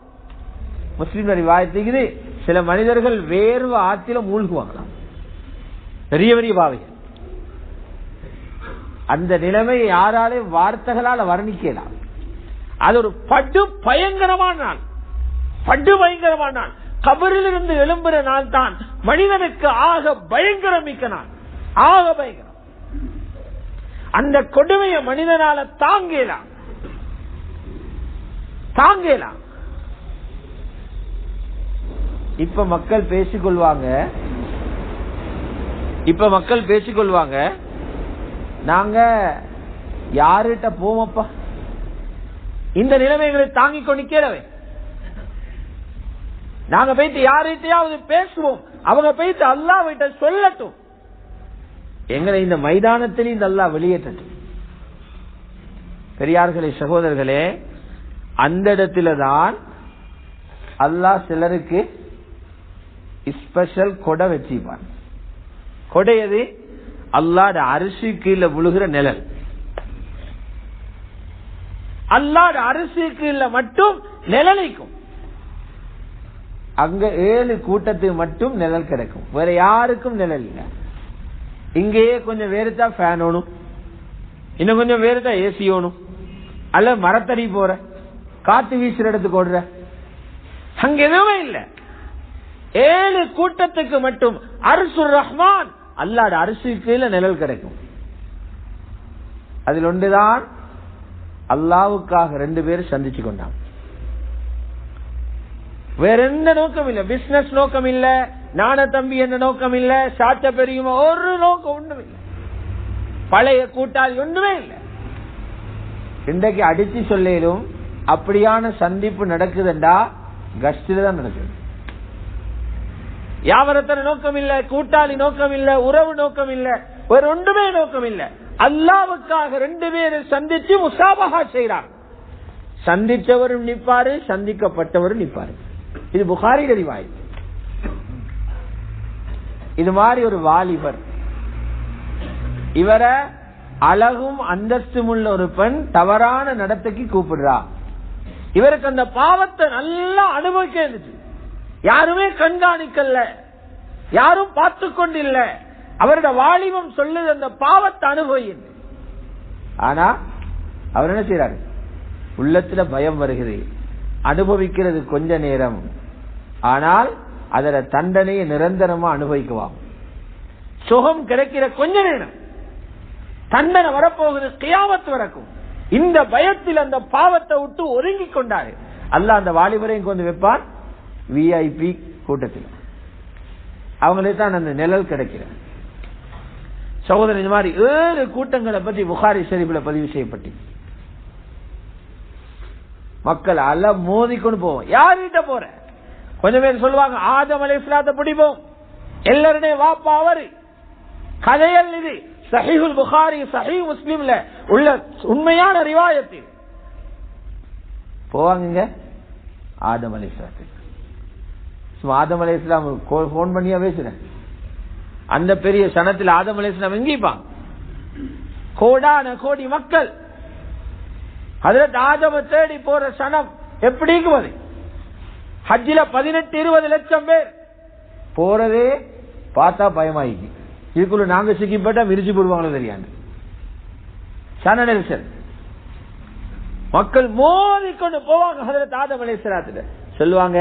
முஸ்லிம் ரிவாயத்துக்கு சில மனிதர்கள் வேர்வை ஆற்றில மூழ்குவாங்களாம், பெரிய பெரிய பாவைகள். அந்த நிலைமையை யாராலே வார்த்தைகளால் வர்ணிக்கலாம். அது ஒரு படு பயங்கரமான நாள், படு பயங்கரமான நாள். கபரில் இருந்து எழும்புற நாள் தான் மனிதனுக்கு ஆக பயங்கரம் மிக்க நாள், ஆக பயங்கரம். அந்த கொடுமையை மனிதனால தாங்கலாம், தாங்கலாம். இப்ப மக்கள் பேசிக்கொள்வாங்க, இப்ப மக்கள் பேசிக்கொள்வாங்க, நாங்க யாருகிட்ட போவோம்ப்பா, இந்த நிலைமைகளை தாங்கிக் கொண்டு கேளவே. நாங்க போயிட்டு யார்கிட்டயாவது பேசுவோம், அவங்க போயிட்டு அல்லாஹ்விட்ட சொல்லட்டும், எங்களை இந்த மைதானத்தில் இந்த அல்லாஹ் வெளியேற்றட்டும். பெரியார்களே, சகோதரர்களே, அந்த இடத்துல தான் அல்லாஹ் சிலருக்கு ஸ்பெஷல் கொடை வச்சிப்பான். கொடை எது? அல்லாஹ்வுடைய அரிசி கீழே விழுகிற நிழல். அல்லாஹ்வுடைய அரிசி கீழே மட்டும் நிழலிக்கும். அங்க 7 கூட்டத்துக்கு மட்டும் நிழல் கிடைக்கும், வேற யாருக்கும் நிழல் இல்லை. இங்கேயே கொஞ்சம் வேறுதா ஃபேன் ஓணும், இன்னும் கொஞ்சம் வேறுதா ஏசி ஓணும், அல்ல மரத்தடி போற காத்து வீசுற இடத்துக்கு ஓடுற, அங்க எதுவுமே இல்ல. 7 கூட்டத்துக்கு மட்டும் அர்சுர் ரஹ்மான், அல்லாஹ்வுடைய அரிசிக்கு கீழே நிழல் கிடைக்கும். அதில் ஒன்றுதான் அல்லாஹ்வுக்காக 2 பேர் சந்திச்சு கொண்டாங்க. வேற எந்த நோக்கம் இல்ல, பிசினஸ் நோக்கம் இல்ல, நான தம்பி என்ன நோக்கம் இல்ல, சாட்ட பெரியுமா ஒரு நோக்கம் ஒண்ணும் இல்ல, பழைய கூட்டாளி ஒண்ணுமே இல்ல. இன்றைக்கு அடிச்சு சொல்லும் அப்படியான சந்திப்பு நடக்குதுண்டா கஷ்டில தான் நடக்குது. வியாபாரத்தன நோக்கம் இல்ல, கூட்டாளி நோக்கம் இல்ல, உறவு நோக்கம் இல்ல, வேற ஒன்றுமே நோக்கம் இல்ல. அல்லாஹ்வுக்காக 2 பேரும் சந்திச்சு முசாபஹா செய்றாங்க. சந்திச்சவரும் நிப்பாரு, சந்திக்கப்பட்டவரும் நிப்பாரு. இது புகாரி ரிவாயத். இது மாதிரி ஒரு வாலிபர், இவரை அழகும் அந்தஸ்தும் உள்ள ஒரு பெண் தவறான நடத்தைக்கு கூப்பிடுறா. இவருக்கு அந்த பாவத்தை நல்லா அனுபவிக்க இருந்துச்சு, யாருமே கண்காணிக்கல, யாரும் பார்த்து கொண்டில்ல. அவரோட வாலிபம் சொல்லுது அந்த பாவத்தை அனுபவின்னு. ஆனா அவர் என்ன செய்யறாரு? உள்ளத்துல பயம் வருகிறது, அனுபவிக்கிறது கொஞ்ச நேரம், ஆனால் அதோட தண்டனையை நிரந்தரமா அனுபவிக்குவாங்க. சுகம் கிடைக்கிற கொஞ்ச நேரம், தண்டனை வரப்போகுது, கியாமத் வரைக்கும். இந்த பயத்தில் அந்த பாவத்தை விட்டு ஒதுங்கி கொண்டாரு. அல்லாஹ் அந்த வாலிபரையும் கொண்டு வைப்பான் விஐபி கூட்டத்தில். அவங்களே தான் அந்த நிழல் கிடைக்கிற. சகோதரன், இந்த மாதிரி 7 கூட்டங்களை பற்றி புகாரி ஷரீஃபில் பதிவு செய்யப்பட்டு மக்கள் அல்ல மோதிக்கொண்டு போவோம். யார்கிட்ட போற? கொஞ்சம் பேர் சொல்லுவாங்க ஆதம் அலைஹிஸ்ஸலாத்தை பிடிப்போம், எல்லாருடைய வாப்பா அவரு, கதையல் இது, சஹீஹுல் புகாரி சஹீஹ் முஸ்லிம்ல உள்ள உண்மையான ரிவாயத்து. போவாங்க ஆதம் அலைஹிஸ்ஸலாத்துக்கு. ஆதம் அலைஹிஸ்ஸலாம் போன் பண்ணியா பேசுறேன். அந்த பெரிய சனத்தில் ஆதம் அலைஹிஸ்ஸலாம் எங்கிப்பான்? கோடான கோடி மக்கள் ஹஜ்ரத் ஆதம தேடி போற சனம் எப்படி இருக்குது? ஹஜ்ஜில 18-20 லட்சம் பேர் போறதே பார்த்தா பயமாயிக்கு. இதுக்குள்ள நாங்க சிக்கிப்பட்டா விரிச்சு போடுவாங்களோ தெரியாது. சன நெரிசல், மக்கள் மோதிக்கொண்டு போவாங்க. ஹஜ்ரத் ஆதம் அலைஹிஸ்ஸலாத்துக்கு சொல்லுவாங்க,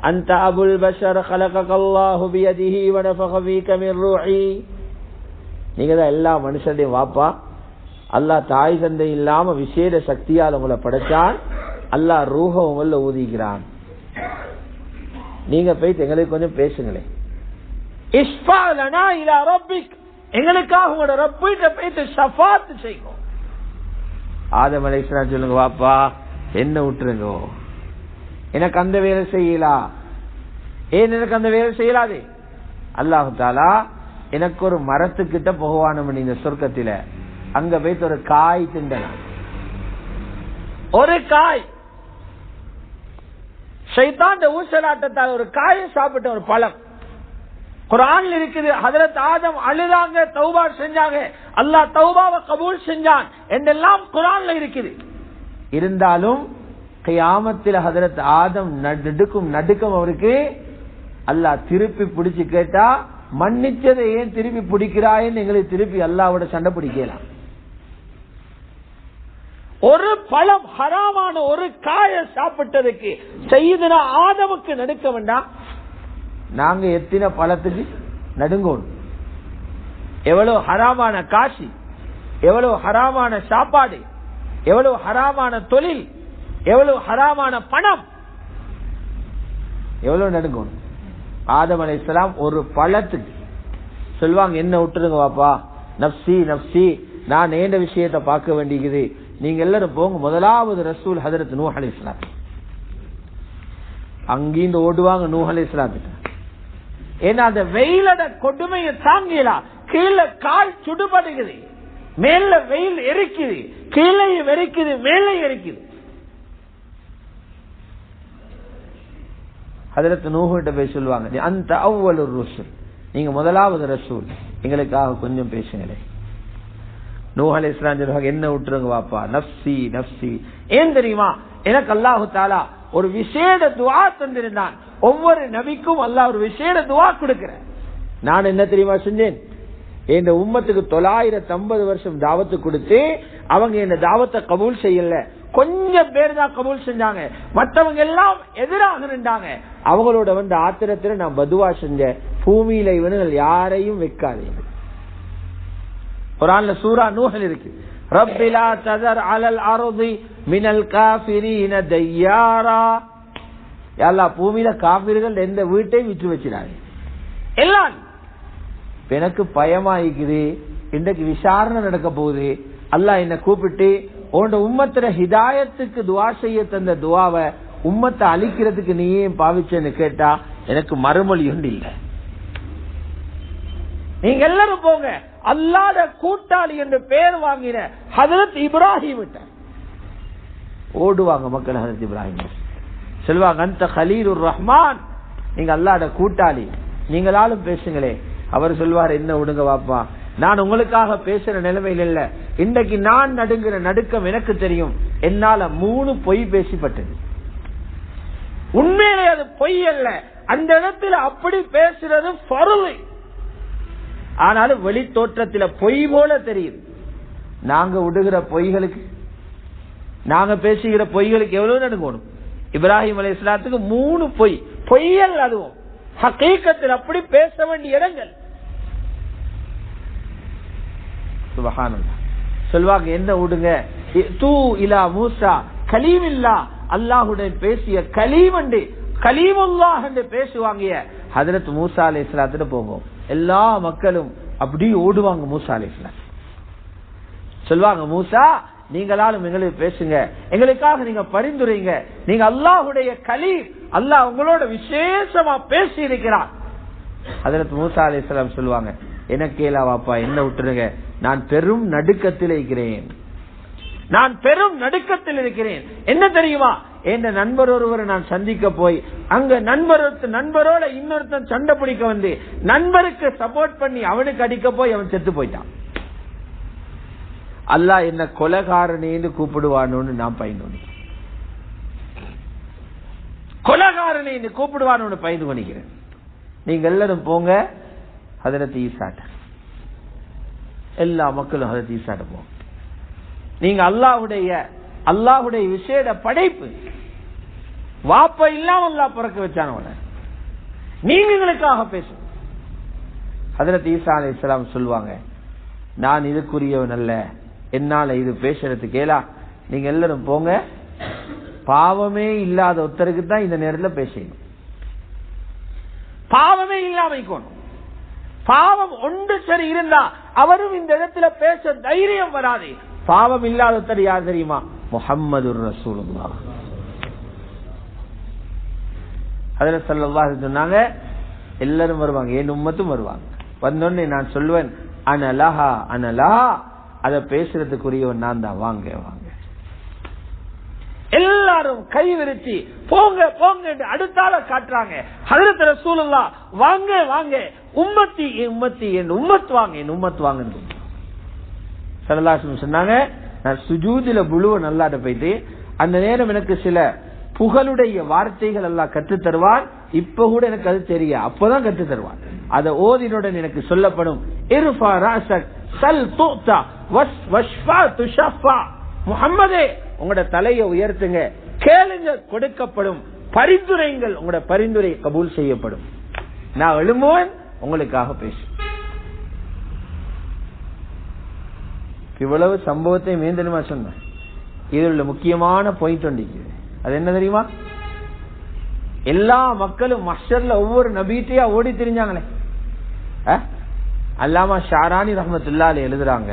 அந்த அபுல் பஷர் கலகல்லாஹு பியதிஹி வ நஃபக ஃபீக மின் ரூஹி. நீங்க தான் எல்லா மனுஷனையும் வாப்பா. அல்லாஹ் தாய் தந்தை இல்லாம விசேட சக்தியால் உங்களை படைச்சான். அல்லாஹ் ரூஹ உங்கள ஊதிக்கிறான். நீங்க போய் எங்களுக்கு கொஞ்சம் பேசுங்களேன். இஸ்ஃபா லனா இலா ரப்பிக், எங்களுக்காக உங்களோட ரப்பிட்ட போயிட்டு ஷஃபாத் செய்யுங்க. ஆதம் அலைஹிஸ்ஸலாம் சொல்லுங்க, வாப்பா என்ன விட்டுருங்க, எனக்கு அந்த வேலை செய்யலாம். ஏன் எனக்கு அந்த வேலை செய்யலாது? அல்லாஹு தாலா எனக்கு ஒரு மரத்துக்கிட்ட போகவான இந்த சொர்க்கத்தில அங்க போயிட்டு ஒரு காய் திண்டலாம். ஒரு காய் ஷைத்தான் ஊசலாட்டத்தால் ஒரு காயை சாப்பிட்ட ஒரு பழம் குர்ஆன்ல இருக்குது. ஹஜ்ரத் ஆதம் அழுதாங்க, தௌபா செஞ்சாங்க, அல்லாஹ் தௌபாவை கபூல் செஞ்சான் என்றெல்லாம் குர்ஆன்ல இருக்குது. இருந்தாலும் கியாமத்தில் ஹஜ்ரத் ஆதம் நடுக்கம் அவருக்கு அல்லாஹ் திருப்பி பிடிச்சு கேட்டா, மன்னிச்சதை ஏன் திருப்பி பிடிக்கிறாயின்னு எங்களுக்கு திருப்பி அல்லாஹ்வோட சண்டை பிடிக்கலாம். ஒரு பழம் ஹராமான ஒரு காயை சாப்பிட்டதுக்கு சையதுனா ஆதமுக்கு நடுக்க வேண்டாம். நாங்க எத்தனை பழத்துக்கு நடுங்கோம். எவ்வளவு ஹராமான காசி, எவ்வளவு ஹராமான சாப்பாடு, எவ்வளவு ஹராமான தொழில், எவ்வளவு ஹராமான பணம், எவ்வளவு நடுங்கோம். ஆதம் அலைஹிஸ்ஸலாம் ஒரு பழத்துக்கு சொல்லுவாங்க, என்ன விட்டுருங்க வாப்பா, நப்சி நப்சி, நான் ஏண்ட விஷயத்தை பார்க்க வேண்டியது, நீங்க எல்லாரும் போங்க. முதலாவது ரசூல் ஹஜ்ரத் நூஹ் அலைஹிஸ்ஸலாம். அங்கிருந்து ஓடுவாங்க நூஹ் அலைஹிஸ்ஸலாத்துக்கு. ஏன்னா அந்த வெயிலோட கொடுமையை தாங்கலாம். கீழே கால் சுடுபடுகிறது, மேல வெயில் எரிக்குது, கீழே வெறிக்குது, மேலே எரிக்குது. ஹஜ்ரத் நூஹ் கிட்ட போய் சொல்லுவாங்க, அந்த அவ்வலுர் ருசுல், நீங்க முதலாவது ரசூல், எங்களுக்காக கொஞ்சம் பேசுங்களே. நூஹ் அலைஹிஸ்ஸலாம் சொல்லுவாங்க, என்ன விட்டுருங்க வாப்பா, நப்சி நப்சி. ஏன் தெரியுமா? எனக்கு அல்லாஹு தாலா ஒரு விசேட துஆ தந்திருந்தான். ஒவ்வொரு நபிக்கும் அல்லாஹ் ஒரு விசேட துஆ கொடுக்கிறேன். நான் என்ன தெரியுமா செஞ்சேன்? இந்த உம்மத்துக்கு 950 வருஷம் தாவத்து கொடுத்து அவங்க இந்த தாவத்தை கபூல் செய்யல. கொஞ்சம் பேர் தான் கபூல் செஞ்சாங்க, மற்றவங்க எல்லாம் எதிராக இருந்தாங்க. அவங்களோட வந்து ஆத்திரத்துல நான் பதுவா செஞ்சேன், பூமியில இவனுங்கள் யாரையும் வைக்காதீங்க. குர்ஆன்ல சூரா நூஹ்ல இருக்கு, ரப்பி லா தஸர் அலல் அர்தி மினல் காஃபிரீன தய்யாரா. யா அல்லாஹ், பூமியில காஃபிர்கள் எந்த வீட்டையும் விட்டு வச்சிராதே. எல்லாம் எனக்கு பயமா இருக்குது, இன்றைக்கு விசாரணை நடக்க போகுது. அல்லாஹ் என்ன கூப்பிட்டு உன்னோட உம்மத்துல ஹிதாயத்துக்கு துஆ செய்ய தந்த துஆவை உம்மத்தை அழிக்கிறதுக்கு நீ ஏன் பாவிச்சேன்னு கேட்டா எனக்கு மறுமொழி ஒன்று இல்ல. நீங்க எல்லாரும் போங்க, அல்லாத கூட்டாளி என்று பெயர் வாங்கின ஹஜ்ரத் இப்ராஹிம் ஓடுவாங்க மக்கள். ஹஜ்ரத் இப்ராஹிம் சொல்வாங்க, அந்த கலீலுர் ரஹ்மான், நீங்க அல்லாத கூட்டாளி, நீங்களாலும் பேசுங்களே. அவர் சொல்வார், என்ன விடுங்க வாப்பா, நான் உங்களுக்காக பேசுற நிலைமையில் இல்ல. இன்றைக்கு நான் நடுங்கிற நடுக்கம் எனக்கு தெரியும். என்னால 3 பொய் பேசிப்பட்டது. உண்மையிலே அது பொய் அல்ல, அந்த இடத்துல அப்படி பேசுறது ஃபர்து. ஆனாலும் வெளி தோற்றத்துல பொய் போல தெரியுது. நாங்க விடுகிற பொய்களுக்கு, நாங்க பேசுகிற பொய்களுக்கு எவ்வளவு நடுங்கணும். இப்ராஹிம் அலைஹிஸ்ஸலாத்துக்கு 3 பொய், பொய்யல் அதுவும் ஹகீகத்தில் அப்படி பேச வேண்டிய இடங்கள். சுப்ஹானல்லாஹ். சொல்வாங்க, என்ன விடுங்க, தூ இலா மூசா கலீமில்லா, அல்லாஹ்வுடைய பேசிய கலீம் என்று கலீமுல்லாஹ் என்று பேசுவாங்க. ஹஜ்ரத் மூசா அலைஹிஸ்ஸலாத்துக்கு போகும். எல்லா மக்களும் அப்படியே ஓடுவாங்க மூசா அலைஹிஸ்ஸலாம். சொல்வாங்க, மூசா நீங்களாலும் எங்களுக்கு பேசுங்க, எங்களுக்காக நீங்க பரிந்துரைங்க, நீங்க அல்லாஹ்வுடைய கலீம், அல்லாஹ் உங்களோட விசேஷமா பேசி இருக்கிறார். ஹஜ்ரத் மூசா அலைஹிஸ்ஸலாம் சொல்லுவாங்க, எனக்கேலா வாப்பா, என்ன விட்டுருங்க, நான் பெரும் நடுக்கத்தில் இருக்கிறேன், நான் பெரும் நடுக்கத்தில் இருக்கிறேன். என்ன தெரியுமா, என் நண்பர் ஒருவரை நான் சந்திக்க போய் அங்க நண்பரோட இன்னொருத்தன் சண்டை பிடிக்க வந்து நண்பருக்கு சப்போர்ட் பண்ணி அவனுக்கு அடிக்க போய் அவன் செத்து போயிட்டான். அல்லாஹ் என்ன கொலைகாரனேன்னு கூப்பிடுவானு நான் பயந்து, கொலைகாரனேன்னு கூப்பிடுவானு பயந்து கொண்டிருக்கிறேன். நீங்க எல்லாரும் போங்க ஹஜ்ரத் ஈசாட்ட, எல்லா மக்களும் ஹஜ்ரத் ஈசாட்ட போங்க. நீங்க அல்லாஹ்வுடைய விசேட படைப்பு, வாப்ப இல்லாம அல்லாஹ் பிறக்க வச்சானவன, நீங்க எங்களுக்காக பேசுங்க. ஹஜ்ரத் ஈசா அலைஹிஸ்ஸலாம் சொல்லுவாங்க, நான் இதுக்குரியவன் அல்ல, என்னால இது பேசுறதுக்கு கேளா, நீங்க எல்லாரும் போங்க, பாவமே இல்லாத ஒருத்தருக்கு தான் இந்த நேரத்தில் பேசணும், பாவமே இல்லாம இருக்கணும். பாவம் ஒன்று சரி இருந்தா அவரும் இந்த இடத்துல பேச தைரியம் வராது. பாவம் இல்லாத ஒருத்தர் யார் தெரியுமா, முஹம்மதுர் ரசூலுல்லாஹ். ஹஜ்ரத் ஸல்லல்லாஹு அலைஹி சொன்னாங்க, எல்லாரும் வருவாங்க, என் உம்மத்தும் வருவாங்க. வந்தோடனே நான் சொல்லுவேன், அனலஹா அனலஹா, அத பேசுறதுக்குரியவன் நான் தான், வாங்க வாங்க. எல்லாரும் கை விரிச்சு போங்க போங்க என்று அடுத்தால காட்டுறாங்க. ஹஜ்ரத் ரசூலுல்லாஹ் வாங்க வாங்க, உம்மத்தி உம்மத்தி, என் உம்மத் வாங்க, என் உம்மத் வாங்க ஸல்லல்லாஹு அலைஹி வஸல்லம் சொன்னாங்க. நான் சுஜூதில புழுவ நல்லாட்ட போயிட்டு அந்த நேரம் எனக்கு சில புகழுடைய வார்த்தைகள் எல்லாம் கற்று தருவான். இப்ப கூட எனக்கு அது தெரியா, அப்பதான் கற்று தருவான். அதை ஓதினுடன் எனக்கு சொல்லப்படும், இர்ஃபா ராஸக் சல் துஅதா வஷ்ஃபா துஷஃபா. முஹம்மதே, உங்களோட தலையை உயர்த்துங்க, கேளுங்க கொடுக்கப்படும், பரிந்துரைங்கள், உங்களோட பரிந்துரை கபூல் செய்யப்படும். நான் எழும்புவேன், உங்களுக்காக பேசு. இவ்வளவு சம்பவத்தை மேந்தனுமா சொன்ன, இதுல முக்கியமான பாயிண்ட் ஒன்று, அது என்ன தெரியுமா, எல்லா மக்களும் மஹ்ஷர்ல ஒவ்வொரு நபிட்டையா ஓடி திரிஞ்சாங்களே. அல்லாமா ஷாரானி ரஹ்மத்துல்லாஹி அலைஹி எழுதுறாங்க,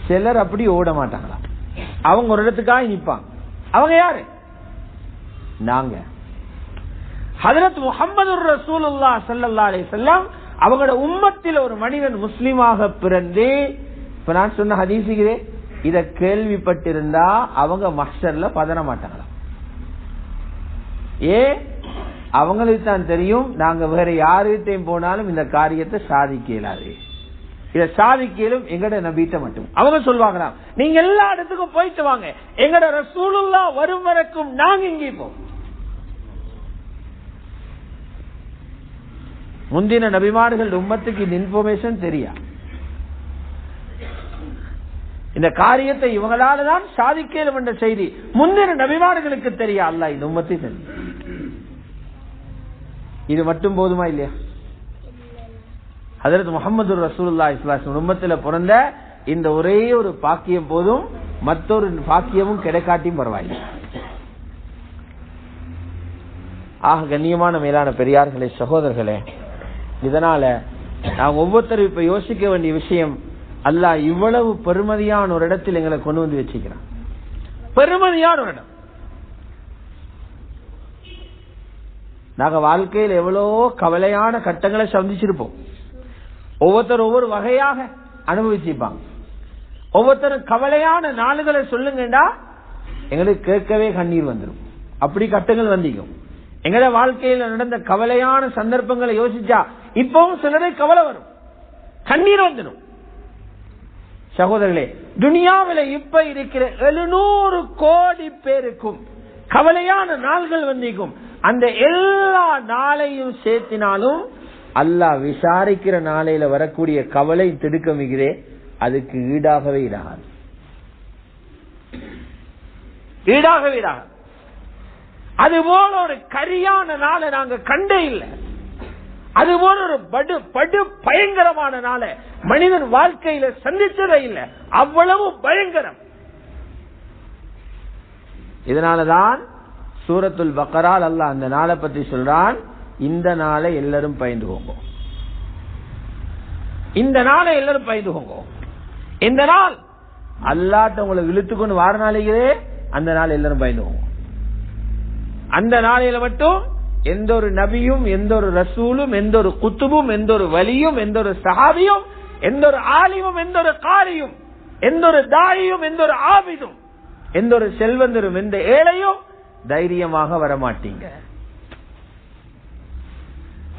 சிலர் அப்படி ஓட மாட்டாங்களா, அவங்க ஒரு இடத்துக்காக நிப்பாங்க. அவங்க யாரு, நாங்க. ஹஜ்ரத் முஹம்மதுர் ரசூலுல்லாஹ் ஸல்லல்லாஹு அலைஹி வஸல்லம் அவங்களோட உம்மத்தில் ஒரு மனிதன் முஸ்லிமாக பிறந்து, இப்ப நான் சொன்ன ஹதீஸுகிறே இத கேள்விப்பட்டிருந்தா அவங்க மஹ்ஷர்ல பதற மாட்டாங்களா. அவங்களுக்கு தான் தெரியும், நாங்க வேற யாருகிட்டையும் போனாலும் இந்த காரியத்தை சாதிக்க இயலாது, இத சாதிக்கலும் எங்கட நபிட்ட மட்டும். அவங்க சொல்லுவாங்க, நீங்க எல்லா இடத்துக்கும் போயிட்டு வாங்க, எங்கட ரசூலுல்லாஹ் வரும் வரைக்கும் நாங்க இங்கே போவோம். முந்தின நபிமார்கள் உம்மத்துக்கு இந்த இன்ஃபர்மேஷன் தெரியா, இந்த காரியத்தை இவங்களால தான் சாதிக்கலும் என்ற செய்தி முந்தின நபிமார்களுக்கு தெரியா, அல்லாஹ் இந்த உம்மத்தை தெரியும். இது மட்டும் போதுமா இல்லையா? ஹஜ்ரத் முஹம்மது ரசூலுல்லாஹி ஸல்லல்லாஹு அலைஹி வஸல்லம் உம்மத்தில பிறந்த இந்த ஒரே ஒரு பாக்கியம் போதும், மற்றொரு பாக்கியமும் கிடைக்காட்டியும் பரவாயில்லை. ஆக கண்ணியமான மேலான பெரியார்களே, சகோதரர்களே, இதனால நான் ஒவ்வொருத்தரும் இப்ப யோசிக்க வேண்டிய விஷயம், அல்லாஹ் இவ்வளவு பெருமதியான ஒரு இடத்தில் எங்களை கொண்டு வந்து வச்சுக்கிறான். பெருமதியான ஒரு இடம். நாங்க வாழ்க்கையில் எவ்வளவோ கவலையான கட்டங்களை சந்திச்சிருப்போம். ஒவ்வொருத்தரும் ஒவ்வொரு வகையாக அனுபவிச்சிருப்பாங்க. ஒவ்வொருத்தரும் கவலையான நாளுகளை சொல்லுங்கடா, எங்களுக்கு கேட்கவே கண்ணீர் வந்துடும். அப்படி கட்டங்கள் வந்திக்கும். எங்கட வாழ்க்கையில் நடந்த கவலையான சந்தர்ப்பங்களை யோசிச்சா இப்பவும் சிலரை கவலை வரும், கண்ணீர் வந்துடும். சகோதரர்களே, துனியாவில இப்ப இருக்கிற 700 கோடி பேருக்கும் கவலையான நாள்கள் வந்திக்கும். அந்த எல்லா நாளையும் சேர்த்தினாலும் அல்லாஹ் விசாரிக்கிற நாளையில வரக்கூடிய கவலை திடுக்கமிகிறே, அதுக்கு ஈடாகவே இடாது, ஈடாகவே இடாது. அதுபோல ஒரு கரியான நாளை நாங்க கண்டே இல்லை. அதுபோல ஒரு படு பயங்கரமான நாளை மனிதன் வாழ்க்கையில சந்திச்சதே இல்லை. அவ்வளவு பயங்கரம். இதனாலதான் சூரத்துல் பக்கரால் அல்லாஹ் அந்த நாளை பற்றி சொல்றான், இந்த நாளை எல்லாரும் பயந்துகோங்க, இந்த நாளை எல்லாரும் பயந்துகோங்க. இந்த நாள் அல்லாஹ் உங்களை இழுத்துக்கொண்டு வார நாளையே, அந்த நாள் எல்லாரும் பயந்துகோங்க. அந்த நாளையில மட்டும் எந்த ஒரு நபியும், எந்த ஒரு ரசூலும், எந்த ஒரு குத்துபும், எந்த ஒரு வலியும், எந்த ஒரு சஹாபியும், எந்த ஒரு ஆலிமும், எந்த ஒரு காரியும், எந்த ஒரு தாயும், எந்த ஒரு ஆபிதும், எந்த ஒரு செல்வந்தரும், எந்த ஏழையும் தைரியமாக வரமாட்டீங்க.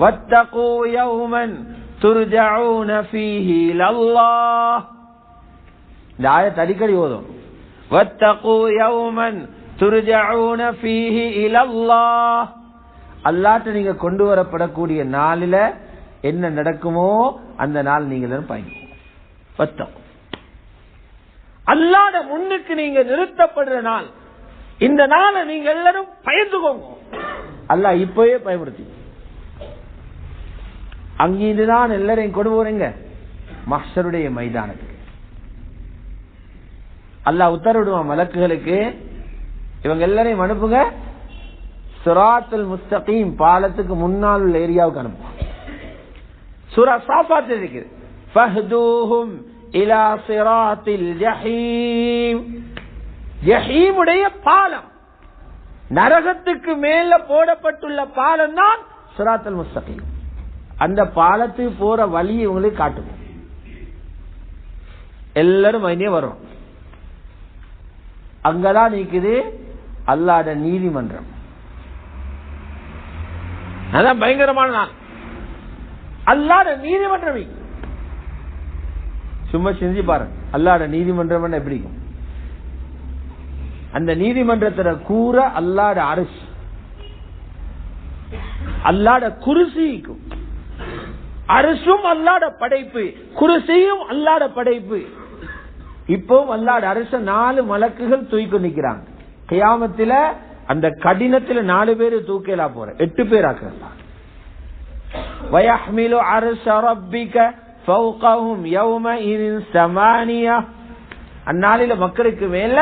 வத்தகூ யௌமன் துர்ஜஊன ஃபீஹி இலல்லாஹ். இந்த ஆயத் அடிக்கடி ஓதும். வத்தகூ யௌமன் துர்ஜஊன ஃபீஹி இலல்லாஹ். அல்லாஹ்ட்ட நீங்க கொண்டு வரப்படக்கூடிய நாளில என்ன நடக்குமோ அந்த நாள் நீங்க பயன்படுத்தும். அல்லாஹ்ட முன்னுக்கு நீங்க நிறுத்தப்படுற நாள், இந்த நாளை நீங்க எல்லாரும் பயந்துக்கோங்க. அல்லாஹ் இப்பவே பயன்படுத்தி அங்கிருந்துதான் எல்லாரையும் கொண்டு போறீங்க மஹ்ஷருடைய மைதானத்துக்கு. அல்லாஹ் உத்தரவிடுவான் மலக்குகளுக்கு, இவங்க எல்லாரையும் அனுப்புங்க சிராத்துல் முஸ்தகீம் பாலத்துக்கு முன்னால் உள்ள ஏரியாவுக்கு அனுப்புவான். சூரா சாஃபாத் இருக்குது. ஃபஹ்தூஹும் இலா சிராத்தில் ஜஹீம். ஜஹீமுடைய பாலம், நரகத்துக்கு மேல போடப்பட்டுள்ள பாலம் தான் சிராத்துல் முஸ்தகீம். அந்த பாலத்துக்கு போற வழி இவங்களுக்கு காட்டுவோம். எல்லாரும் மைனே வரும். அங்கதான் நிக்குது அல்லாஹ்வுடைய நீதிமன்றம். அதான் பயங்கரமான நாள். அல்லாஹ்வுடைய நீதிமன்றம் சும்மா செஞ்சு பாருங்க. அல்லாஹ்வுடைய நீதிமன்றம் எப்படி இருக்கும்? அந்த நீதிமன்றத்துல கூற அல்லாஹ்வுடைய அரிசி, அல்லாஹ்வுடைய குர்சிக்கும். அரிசும் அல்லாஹ்வுடைய படைப்பு, குர்சியும் அல்லாஹ்வுடைய படைப்பு. இப்பவும் அல்லாஹ்வுடைய அரிச 4 மலக்குகள் தூக்கி நிக்கிறாங்க. கியாமத்தில அந்த கடினத்துல 4 பேரு தூக்கலா போற 8 பேர் ஆக்குறாங்க. வயஹ்மிலு அர்ஷ ரப்பிக ஃபௌகஹும் யௌமஇன் ஸமானியா. அந்நாளில மக்களுக்கு மேல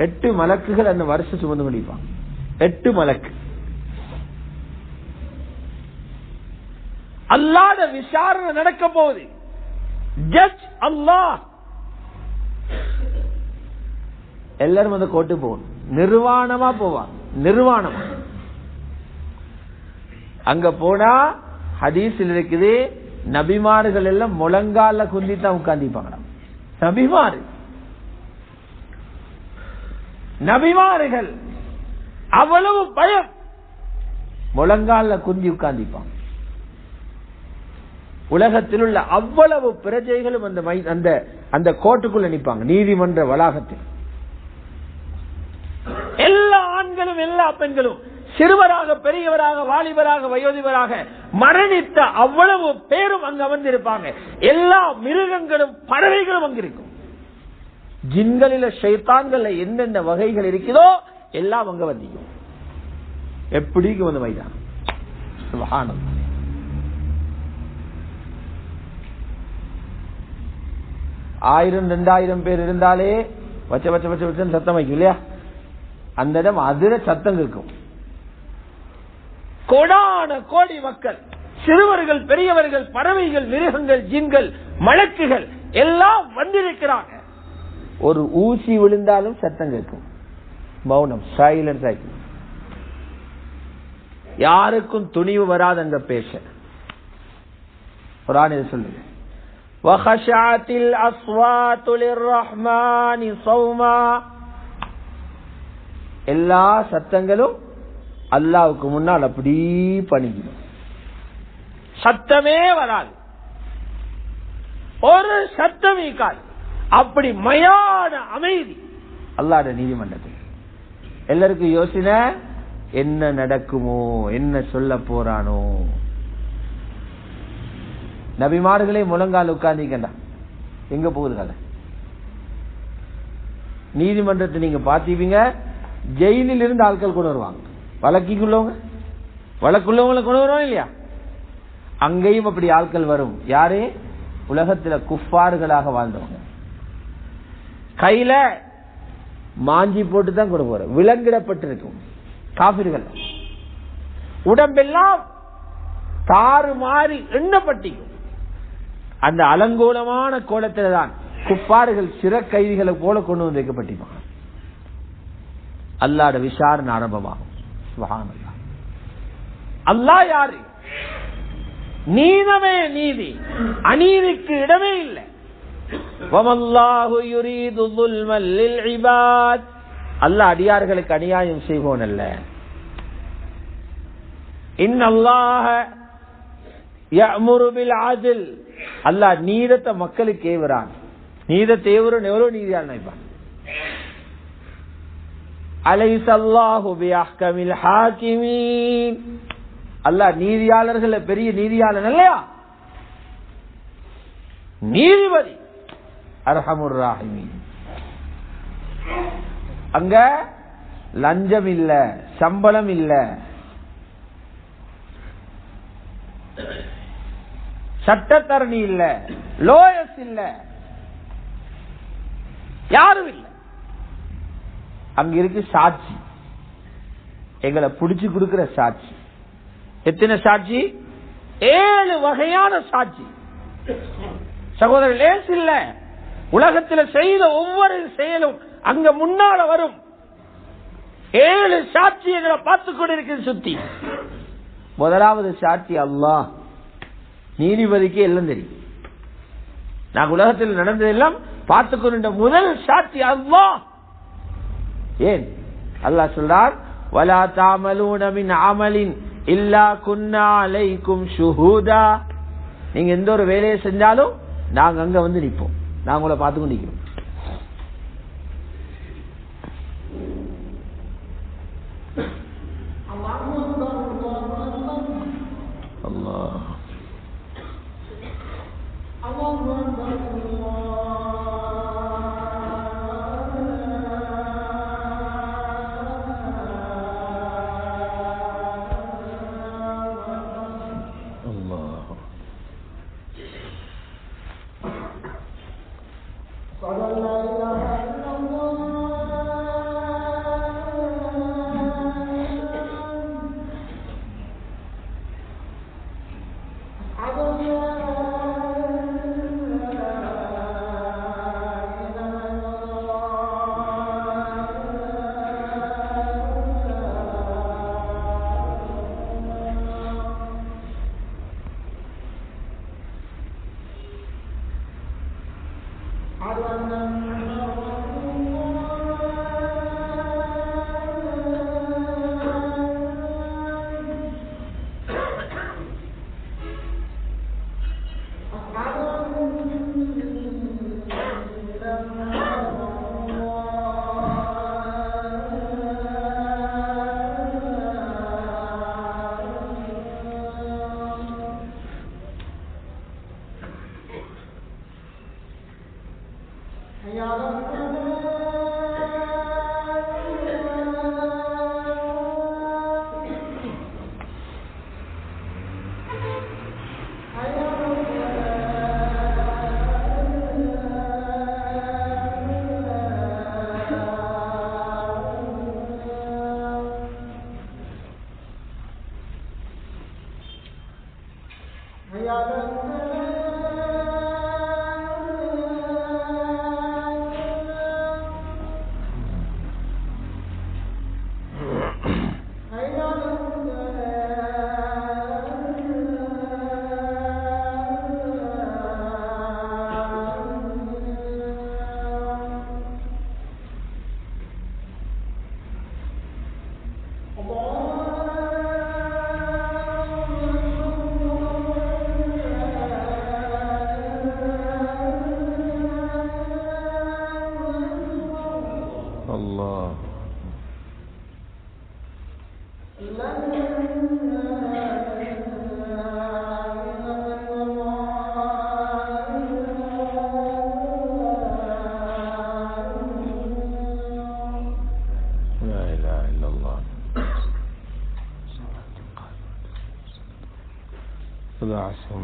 8 மலக்குகள் அந்த வருஷம் சுமந்து கொண்டிருப்பாங்க. 8 மலக்கு. அல்லாஹ்வுடைய விசாரணை நடக்க போகுது. ஜட்ஜ் அல்லாஹ். எல்லாரும் அந்த கோட்டு போகணும், நிர்வாணமா போவாங்க. நிர்வாணமா அங்க போனா ஹதீஸில் இருக்குது, நபிமார்கள் எல்லாம் முழங்கால குந்தித்தான் உட்கார்ந்திருப்பாங்க. நபிமார்கள் அவ்வளவு பயம், முழங்கால குந்தி உட்கார்ந்திருப்பாங்க. உலகத்தில் உள்ள அவ்வளவு பிரஜைகளும் அந்த கோட்டுக்குள்ள நிற்பாங்க. நீதிமன்ற வளாகத்தில் எல்லா ஆண்களும் எல்லா பெண்களும், சிறுவராக பெரியவராக வாலிபராக வயோதிபராக மரணித்த அவ்வளவு பேரும் அங்கு அமர்ந்திருப்பாங்க. எல்லா மிருகங்களும் பறவைகளும் அங்கு இருக்கும். ஜின்களில ஷைத்தான்கள் எந்தெந்த வகைகள் இருக்குதோ எல்லாம் அங்க வந்திக்கும். எப்படி வந்து மைதானம் சுப்ஹானல்லாஹ். 1000-2000 பேர் இருந்தாலே வச்ச வச்ச வச்ச வச்ச சத்தம் வைக்கும் இல்லையா? அந்த இடம் அதிர சத்தம் இருக்கும். கோடான கோடி மக்கள், சிறுவர்கள் பெரியவர்கள் பறவைகள் மிருகங்கள் ஜின்கள் மலக்குகள் எல்லாம் வந்திருக்கிறாங்க. ஒரு ஊசி விழுந்தாலும் சத்தம் கேட்கும். மௌனம், சைலன்ஸ் ஆகும். யாருக்கும் துணிவு வராது அங்க பேச. குர்ஆன் இது சொல்லுது, வஹஷாத்தில் அஸ்வாத்து லிர்ரஹ்மானி ஸௌமா. எல்லா சத்தங்களும் அல்லாஹ்வுக்கு முன்னால் அப்படி பணியும். சத்தமே வராது, ஒரு சத்தம் இருக்காது. அப்படி மயான அமைதி அல்லாஹ்வுடைய நீதிமன்றத்தில். எல்லாருக்கும் யோசனை, என்ன நடக்குமோ, என்ன சொல்ல போறானோ. நபிமார்களே முழங்கால் உட்கார்ந்தீங்கடா, எங்க போகுது கதை? நீதிமன்றத்தை நீங்க பாத்தீங்க, ஜெயிலில் இருந்து ஆட்கள் கொண்டு வருவாங்க. வழக்குள்ளவங்களை கொண்டு வருவாங்க இல்லையா? அங்கேயும் அப்படி ஆட்கள் வரும். யாரு? உலகத்துல குஃபார்களாக வாழ்ந்தவங்க. கையில மாஞ்சி போட்டு தான் கொண்டு போற, விலங்கிடப்பட்டிருக்கும் காபிர்கள். உடம்பெல்லாம் தாறு மாறி எண்ணப்பட்டிக்கும். அந்த அலங்கோலமான கோலத்தில் தான் குஃபார்கள் சிற கைதிகளை போல கொண்டு வந்து வைக்கப்பட்டிருப்பாங்க. அல்லாஹ்வுடைய விசாரணை ஆரம்பமாகும். சுப்ஹானல்லாஹ். அல்லாஹ் யாரு? நீதமே நீதி, அநீதிக்கு இடமே இல்லை. வமல்லாஹு யுரீது ظுல்மன் லில்இபாத், அல்லாஹ் அடியார்களுக்கு அநியாயம் செய்வோன் அல்ல. இன்னல்லாஹ யஅமுரு பில் அத்ல், அல்லாஹ் நீதத்தை மக்களுக்கு ஏவுறான். நீதத்தை ஏவுறன் எவ்வளவு நீதியால் நினைப்பான். அலைஸல்லாஹு பிஅஹ்கமில் ஹாகிமீன், அல்லாஹ் நீதியாளர்கள் பெரிய நீதியாளன் இல்லையா? நீதிபதி அர்ஹமுர் ராஹிமீன். அங்க லஞ்சம் இல்ல, சம்பளம் இல்ல, சட்டத்தரணி இல்ல, லோயஸ் இல்ல, யாரும் இல்ல. அங்க இருக்கு சாட்சி, எங்களை பிடிச்சு கொடுக்கிற சாட்சி. எத்தனை சாட்சி? 7 வகையான சாட்சி. சகோதரர் லேஸ் இல்ல. உலகத்தில் செய்த ஒவ்வொரு செயலும் அங்க முன்னால வரும். 7 சாட்சி எங்களை பார்த்துக் கொண்டிருக்கிறது சுத்தி. முதலாவது சாட்சி அல்லாஹ். நீதிபதிக்கு எல்லாம் தெரியும். நாங்கள் உலகத்தில் நடந்ததெல்லாம் பார்த்துக் கொண்ட முதல் சாட்சி அல்லாஹ். ஏன் அல்லாஹ் சொல்றார், வலா தஅமலூன மின் அமலின் இல்லா குன்னா அலைக்கும் ஷுஹூதா, நீங்க எந்த ஒரு வேலையை செஞ்சாலும் நாங்க அங்க வந்து நிற்போம், நாங்க உங்களை பார்த்து கொண்டு நிற்கிறோம். அல்லாஹ்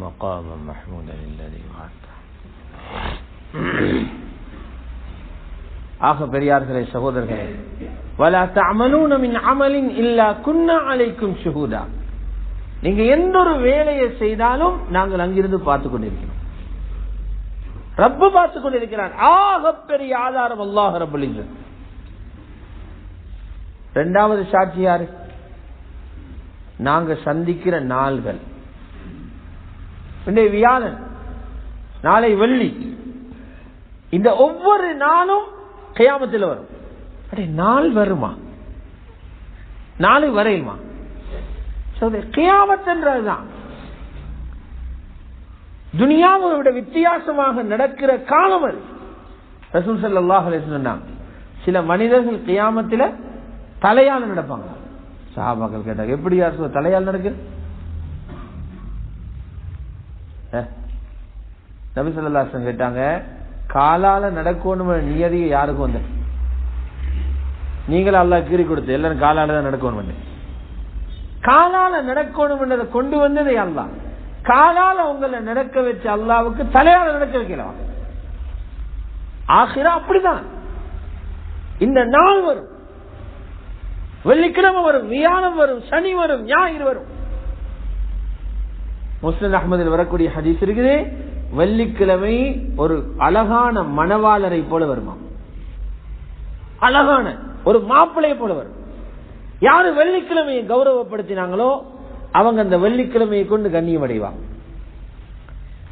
مقاما محمودا الذي وعدته. ஆக பெரியார்களே, சகோதரர்களே, வலா தஅமலூன மின் அமலின் இல்லா குன்னா அலைக்கும் ஷுஹூதா, நீங்க எந்த ஒரு வேலையை செய்தாலும் நாங்கள் அங்கிருந்து பார்த்துக் கொண்டிருக்கிறோம். ரப்பு பார்த்துக் கொண்டிருக்கிறான். ஆக பெரிய ஆதாரம் அல்லாஹ் ரப்பல் இஸ்ஸத். இரண்டாவது சாட்சி யாரு? நாங்க சந்திக்கிற நாள்கள். இன்றைய வியாழன், நாளை வெள்ளி, இந்த ஒவ்வொரு நாளும் கியாமத்தில் வரும். நாள் வருமா? நாளை வரையுமா? கியாமத்ன்றதுதான் துனியாவை விட வித்தியாசமாக நடக்கிற காலம் அது. ரசூல் ஸல்லல்லாஹு அலைஹி வஸல்லம் சொன்னாங்க, சில மனிதர்கள் கியாமத்தில தலையால நடப்பாங்க. சஹாபாக்கள் கேட்டாங்க, எப்படி யார் தலையால் நடக்குது? நபி ஸல்லல்லாஹு அலைஹி வஸல்லம் கேட்டாங்க, காலால நடக்கணும் நியதியை யாருக்கும் வந்து நீங்களும் அல்லாஹ் கீறி கொடுத்து எல்லாரும் காலால தான் நடக்கணும். காலால நடக்கணும் என்றதை கொண்டு வந்ததை அல்லாஹ், காலால உங்களை நடக்க வச்ச அல்லாவுக்கு தலையால நடக்க வைக்கலாம். ஆகிரா அப்படிதான். இந்த நாள் வரும், வெள்ளிக்கிழமை வரும், வியாழம் வரும், சனி வரும், ஞாயிறு வரும். முஸ்லிம் அஹ்மதில் வரக்கூடிய ஹதீஸ் இருக்குது, வெள்ளிக்கிழமை ஒரு அழகான மணவாளரை போல வருமா, அழகான ஒரு மாப்பிள்ளையை போல வரும். யாரு வெள்ளிக்கிழமையை கௌரவப்படுத்தினாங்களோ அவங்க அந்த வெள்ளிக்கிழமையை கொண்டு கண்ணியம் அடைவாங்க.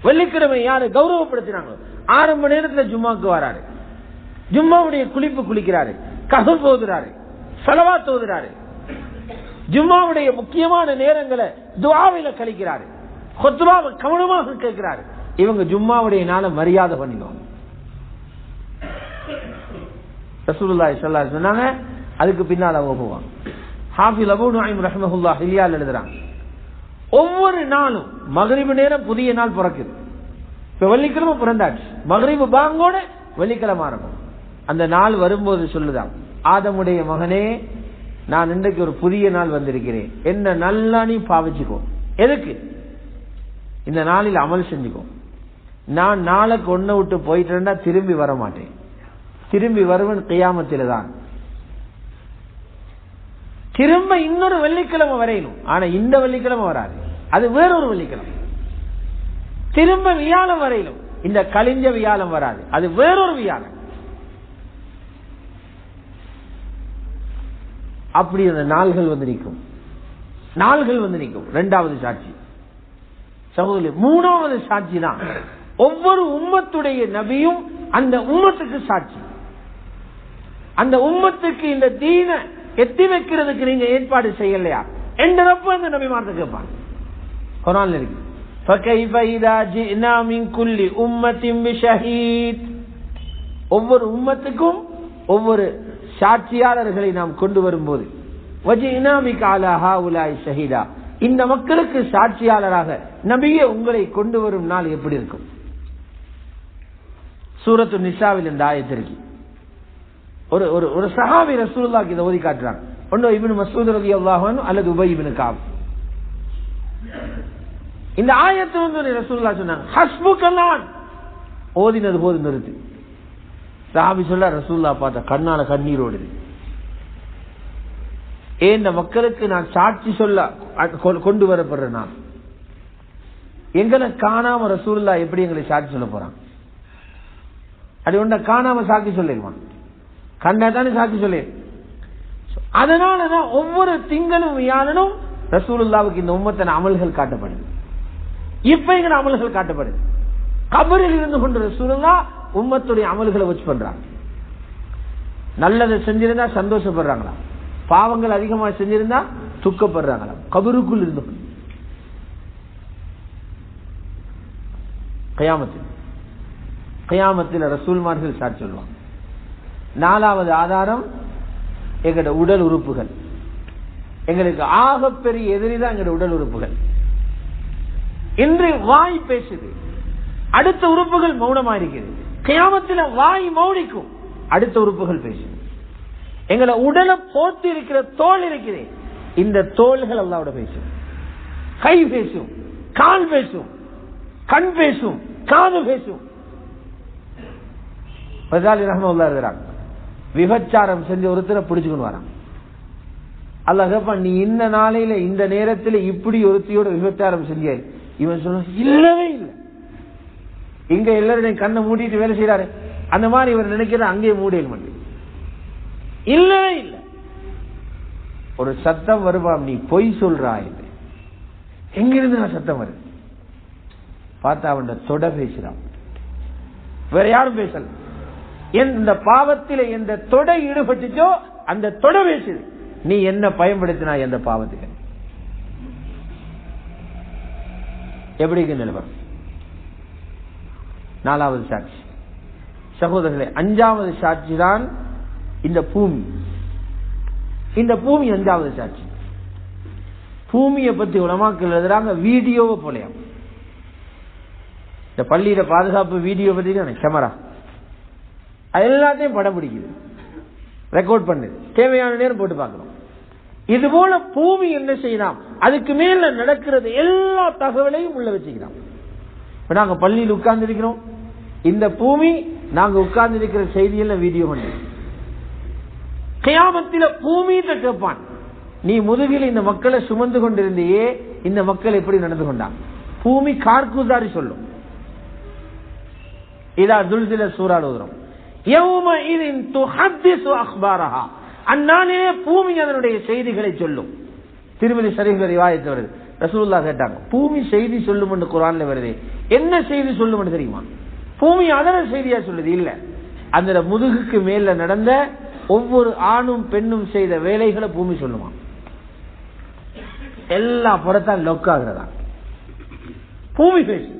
வெள்ளிக்கிழமை யாரு கௌரவப்படுத்தினாங்களோ, 6 மணி நேரத்தில் ஜும்மாக்கு வராரு, ஜும்மாவுடைய குளிப்பு குளிக்கிறாரு, கஹர் ஓதுறாரு, ஸலவாத் ஓதுறாரு, ஜும்மாவுடைய முக்கியமான நேரங்களை துஆவில கழிக்கிறாரு, குத்பாவை கவனமாக கேட்கிறாரு. இவங்க ஜும்மாவுடைய நாளை மரியாதை பண்ணிடுவாங்க. ரசூலுல்லாஹி ஸல்லல்லாஹு அலைஹி வஸல்லம் சொன்னாங்க, அதுக்கு பின்னால் அவங்க போவாங்க. ஹாஃபிஸ் அபூ நுஐம் ரஹ்மஹுல்லாஹ் ஹில்யால எழுதுறாங்க, ஒவ்வொரு நாளும் மக்ரிப் நேரம் புதிய நாள் பிறக்குது. இப்ப வெள்ளிக்கிழமை பிறந்தாச்சு, மக்ரிப் பாங்கோட வெள்ளிக்கிழமை ஆரம்பம். அந்த நாள் வரும்போது சொல்லுதான், ஆதமுடைய மகனே, நான் இன்றைக்கு ஒரு புதிய நாள் வந்திருக்கிறேன், என்ன நல்லா நீ பாவிச்சுக்கோ. எதுக்கு? இந்த நாளில் அமல் செஞ்சுக்கோ. நான் நாளைக்கு ஒன்ன விட்டு போயிட்டேன்னா திரும்பி வர மாட்டேன், திரும்பி வருவன் கியாமத்தில தான். திரும்ப இன்னொரு வெள்ளிக்கிழமை வரையணும், ஆனா இந்த வெள்ளிக்கிழமை வராது, அது வேறொரு வெள்ளிக்கிழமை. திரும்ப வியாழம் வரையிலும், இந்த கலிஞ்ச வியாழம் வராது, அது வேறொரு வியாழம். அப்படி அந்த நாள்கள் வந்து நிற்கும், நாள்கள் வந்து நிற்கும். 2வது சாட்சி சகோதரி. 3வது சாட்சி தான் ஒவ்வொரு உம்மத்துடைய நபியும் அந்த உம்மத்துக்கு சாட்சி. அந்த உம்மத்துக்கு இந்த தீன எத்தி வைக்கிறதுக்கு நீங்க ஏற்பாடு செய்யலையா என்றப்ப அந்த நபிமார்த்த கேட்பாங்க. குர்ஆன்ல இருக்கு, فَكَيْفَ إِذَا جِئْنَا مِنْ كُلِّ أُمَّةٍ بِشَهِيدٍ. ஒவ்வொரு உம்மத்துக்கும் ஒவ்வொரு சாட்சியாளர்களை நாம் கொண்டு வரும்போது, وَجِئْنَا بِكَ عَلَى هَؤُلَاءِ شَهِيدًا, இந்த மக்களுக்கு சாட்சியாளராக நபியே உங்களை கொண்டு வரும் நாள் எப்படி இருக்கும்? சூரத்து நிசாவில் இந்த ஆயத்திற்கு ஒரு சஹாபி ரசூலுல்லாஹ்க்கு இதை ஓதி காட்டுறாங்க. ஒன்னு இப்னு மஸ்ஊத் ரலியல்லாஹு அன்ஹு அல்லது உபை இப்னு கஅப். இந்த ஆயத்து வந்து ரசூலுல்லாஹ் சொன்னாங்க, ஹஸ்புக்கல்லான், ஓதினது போது நிறுத்து. சஹாபி சொல்ல, ரசூலுல்லாஹ் பார்த்த கண்ணால கண்ணீர் ஓடுது. இந்த மக்களுக்கு நான் சாட்சி சொல்ல கொண்டு வரப்படுற நான், எங்களை காணாம ரசூலுல்லாஹ் எப்படி எங்களை சாட்சி சொல்ல போறான்? அது ஒன்றை காணாம சாட்சி சொல்லிடுவான், கண்டாதானே சாட்சி சொல்லு. அதனாலதான் ஒவ்வொரு திங்களும் வியாழனும் ரசூலுல்லாஹ்வுக்கு இந்த உம்மத்தின் அமல்கள் காட்டப்படுது. இப்ப எங்க அமல்கள் காட்டப்படுது. கபரில் இருந்து கொண்டு ரசூலுல்லாஹ் உம்மத்துடைய அமல்களை வச்சு பண்றாங்க. நல்லதை செஞ்சிருந்தா சந்தோஷப்படுறாங்களா, பாவங்கள் அதிகமா செஞ்சிருந்தா துக்கப்படுறாங்களா? கபருக்குள் இருந்து கியாமத்தில் ரசூல்மார்கள் சாட்சி சொல்லுவாங்க. 4வது ஆதாரம் எங்களோட உடல் உறுப்புகள். எங்களுக்கு ஆகப்பெரிய எதிரிதான் எங்களோட உடல் உறுப்புகள். இன்று வாய் பேசுது, அடுத்த உறுப்புகள் மௌனமா இருக்கிறது. கியாமத்தில் வாய் மௌனிக்கும், அடுத்த உறுப்புகள் பேசுது. எங்களை உடலை போட்டு இருக்கிற தோல் இருக்கிறது, இந்த தோள்கள் அல்லாஹ்வோட பேசும். கை பேசும், கால் பேசும், கண் பேசும், காது பேசும். விபச்சாரம் செஞ்ச ஒருத்தரை பிடிச்சுக்கொண்டு வரான். அல்லாஹ் கேட்பான், நீ இந்த நாளையில இந்த நேரத்தில் இப்படி ஒருத்தியோட விபச்சாரம் செஞ்ச? இவன் சொல்ல, இல்லவே இல்லை. இங்க எல்லாரும் கண்ணை மூடிட்டு வேலை செய்யறாரு, அந்த மாதிரி இவர் நினைக்கிற அங்கேயே மூடியில் மட்டும் இல்லவே இல்லை. ஒரு சத்தம் வருவாம், நீ பொய் சொல்றாய். எங்கிருந்து நான் சத்தம் வருது? பார்த்தா அவன் தொட பேசுறான், வேற யாரும் பேசல. எந்த பாவத்தில எந்த தொடை ஈடுபட்டுச்சோ அந்த தொட பேசுது. நீ என்ன பயன்படுத்தினா எந்த பாவத்துக்கு? எப்படி நிலவரம்? 4வது சாட்சி சகோதரர்களே. 5வது சாட்சி தான் இந்த பூமி. இந்த பூமி 5வது சாட்சி. பூமியை பத்தி உலமாக்கள் எழுதுறாங்க வீடியோவை போலையா. இந்த பள்ளியில பாதுகாப்பு வீடியோ பத்தி கேமரா எல்லாத்தையும் படம் பிடிக்குது, ரெக்கார்ட் பண்ணுது, தேவையான நேரம் போட்டு பார்க்கணும். இது போல பூமி என்ன செய்யலாம், அதுக்கு மேல நடக்கிறது எல்லா தகவலையும் உள்ள வச்சுக்கலாம். இப்ப நாங்க பள்ளியில் உட்கார்ந்து இருக்கிறோம், இந்த பூமி நாங்க உட்கார்ந்து இருக்கிற செய்தியெல்லாம் வீடியோ பண்ணி கியாமத்தில பூமி கேட்பான், நீ முதுகில் இந்த மக்களை சுமந்து கொண்டிருந்தையே, இந்த மக்கள் எப்படி நடந்து கொண்டான்? பூமி கார்குசாரி சொல்லும். இதா துல்சில சூறால் ஓதுறோம். அந்நாளிலே பூமி அதனுடைய செய்திகளை சொல்லும். திருமதி ஷரீஃப்ல ரிவாயத் வருது, ரசூலுல்லாஹ் கேட்டாங்க, பூமி செய்தி சொல்லும் என்று குர்ஆன்ல வருது, என்ன செய்தி சொல்லும் என்று தெரியுமா? பூமி அதன செய்தியா சொல்லுது இல்ல, அந்த முதுகுக்கு மேல நடந்த ஒவ்வொரு ஆணும் பெண்ணும் செய்த வேலைகளை பூமி சொல்லுமா. எல்லா புறத்தான் லொக்காகிறதா பூமி பேசு.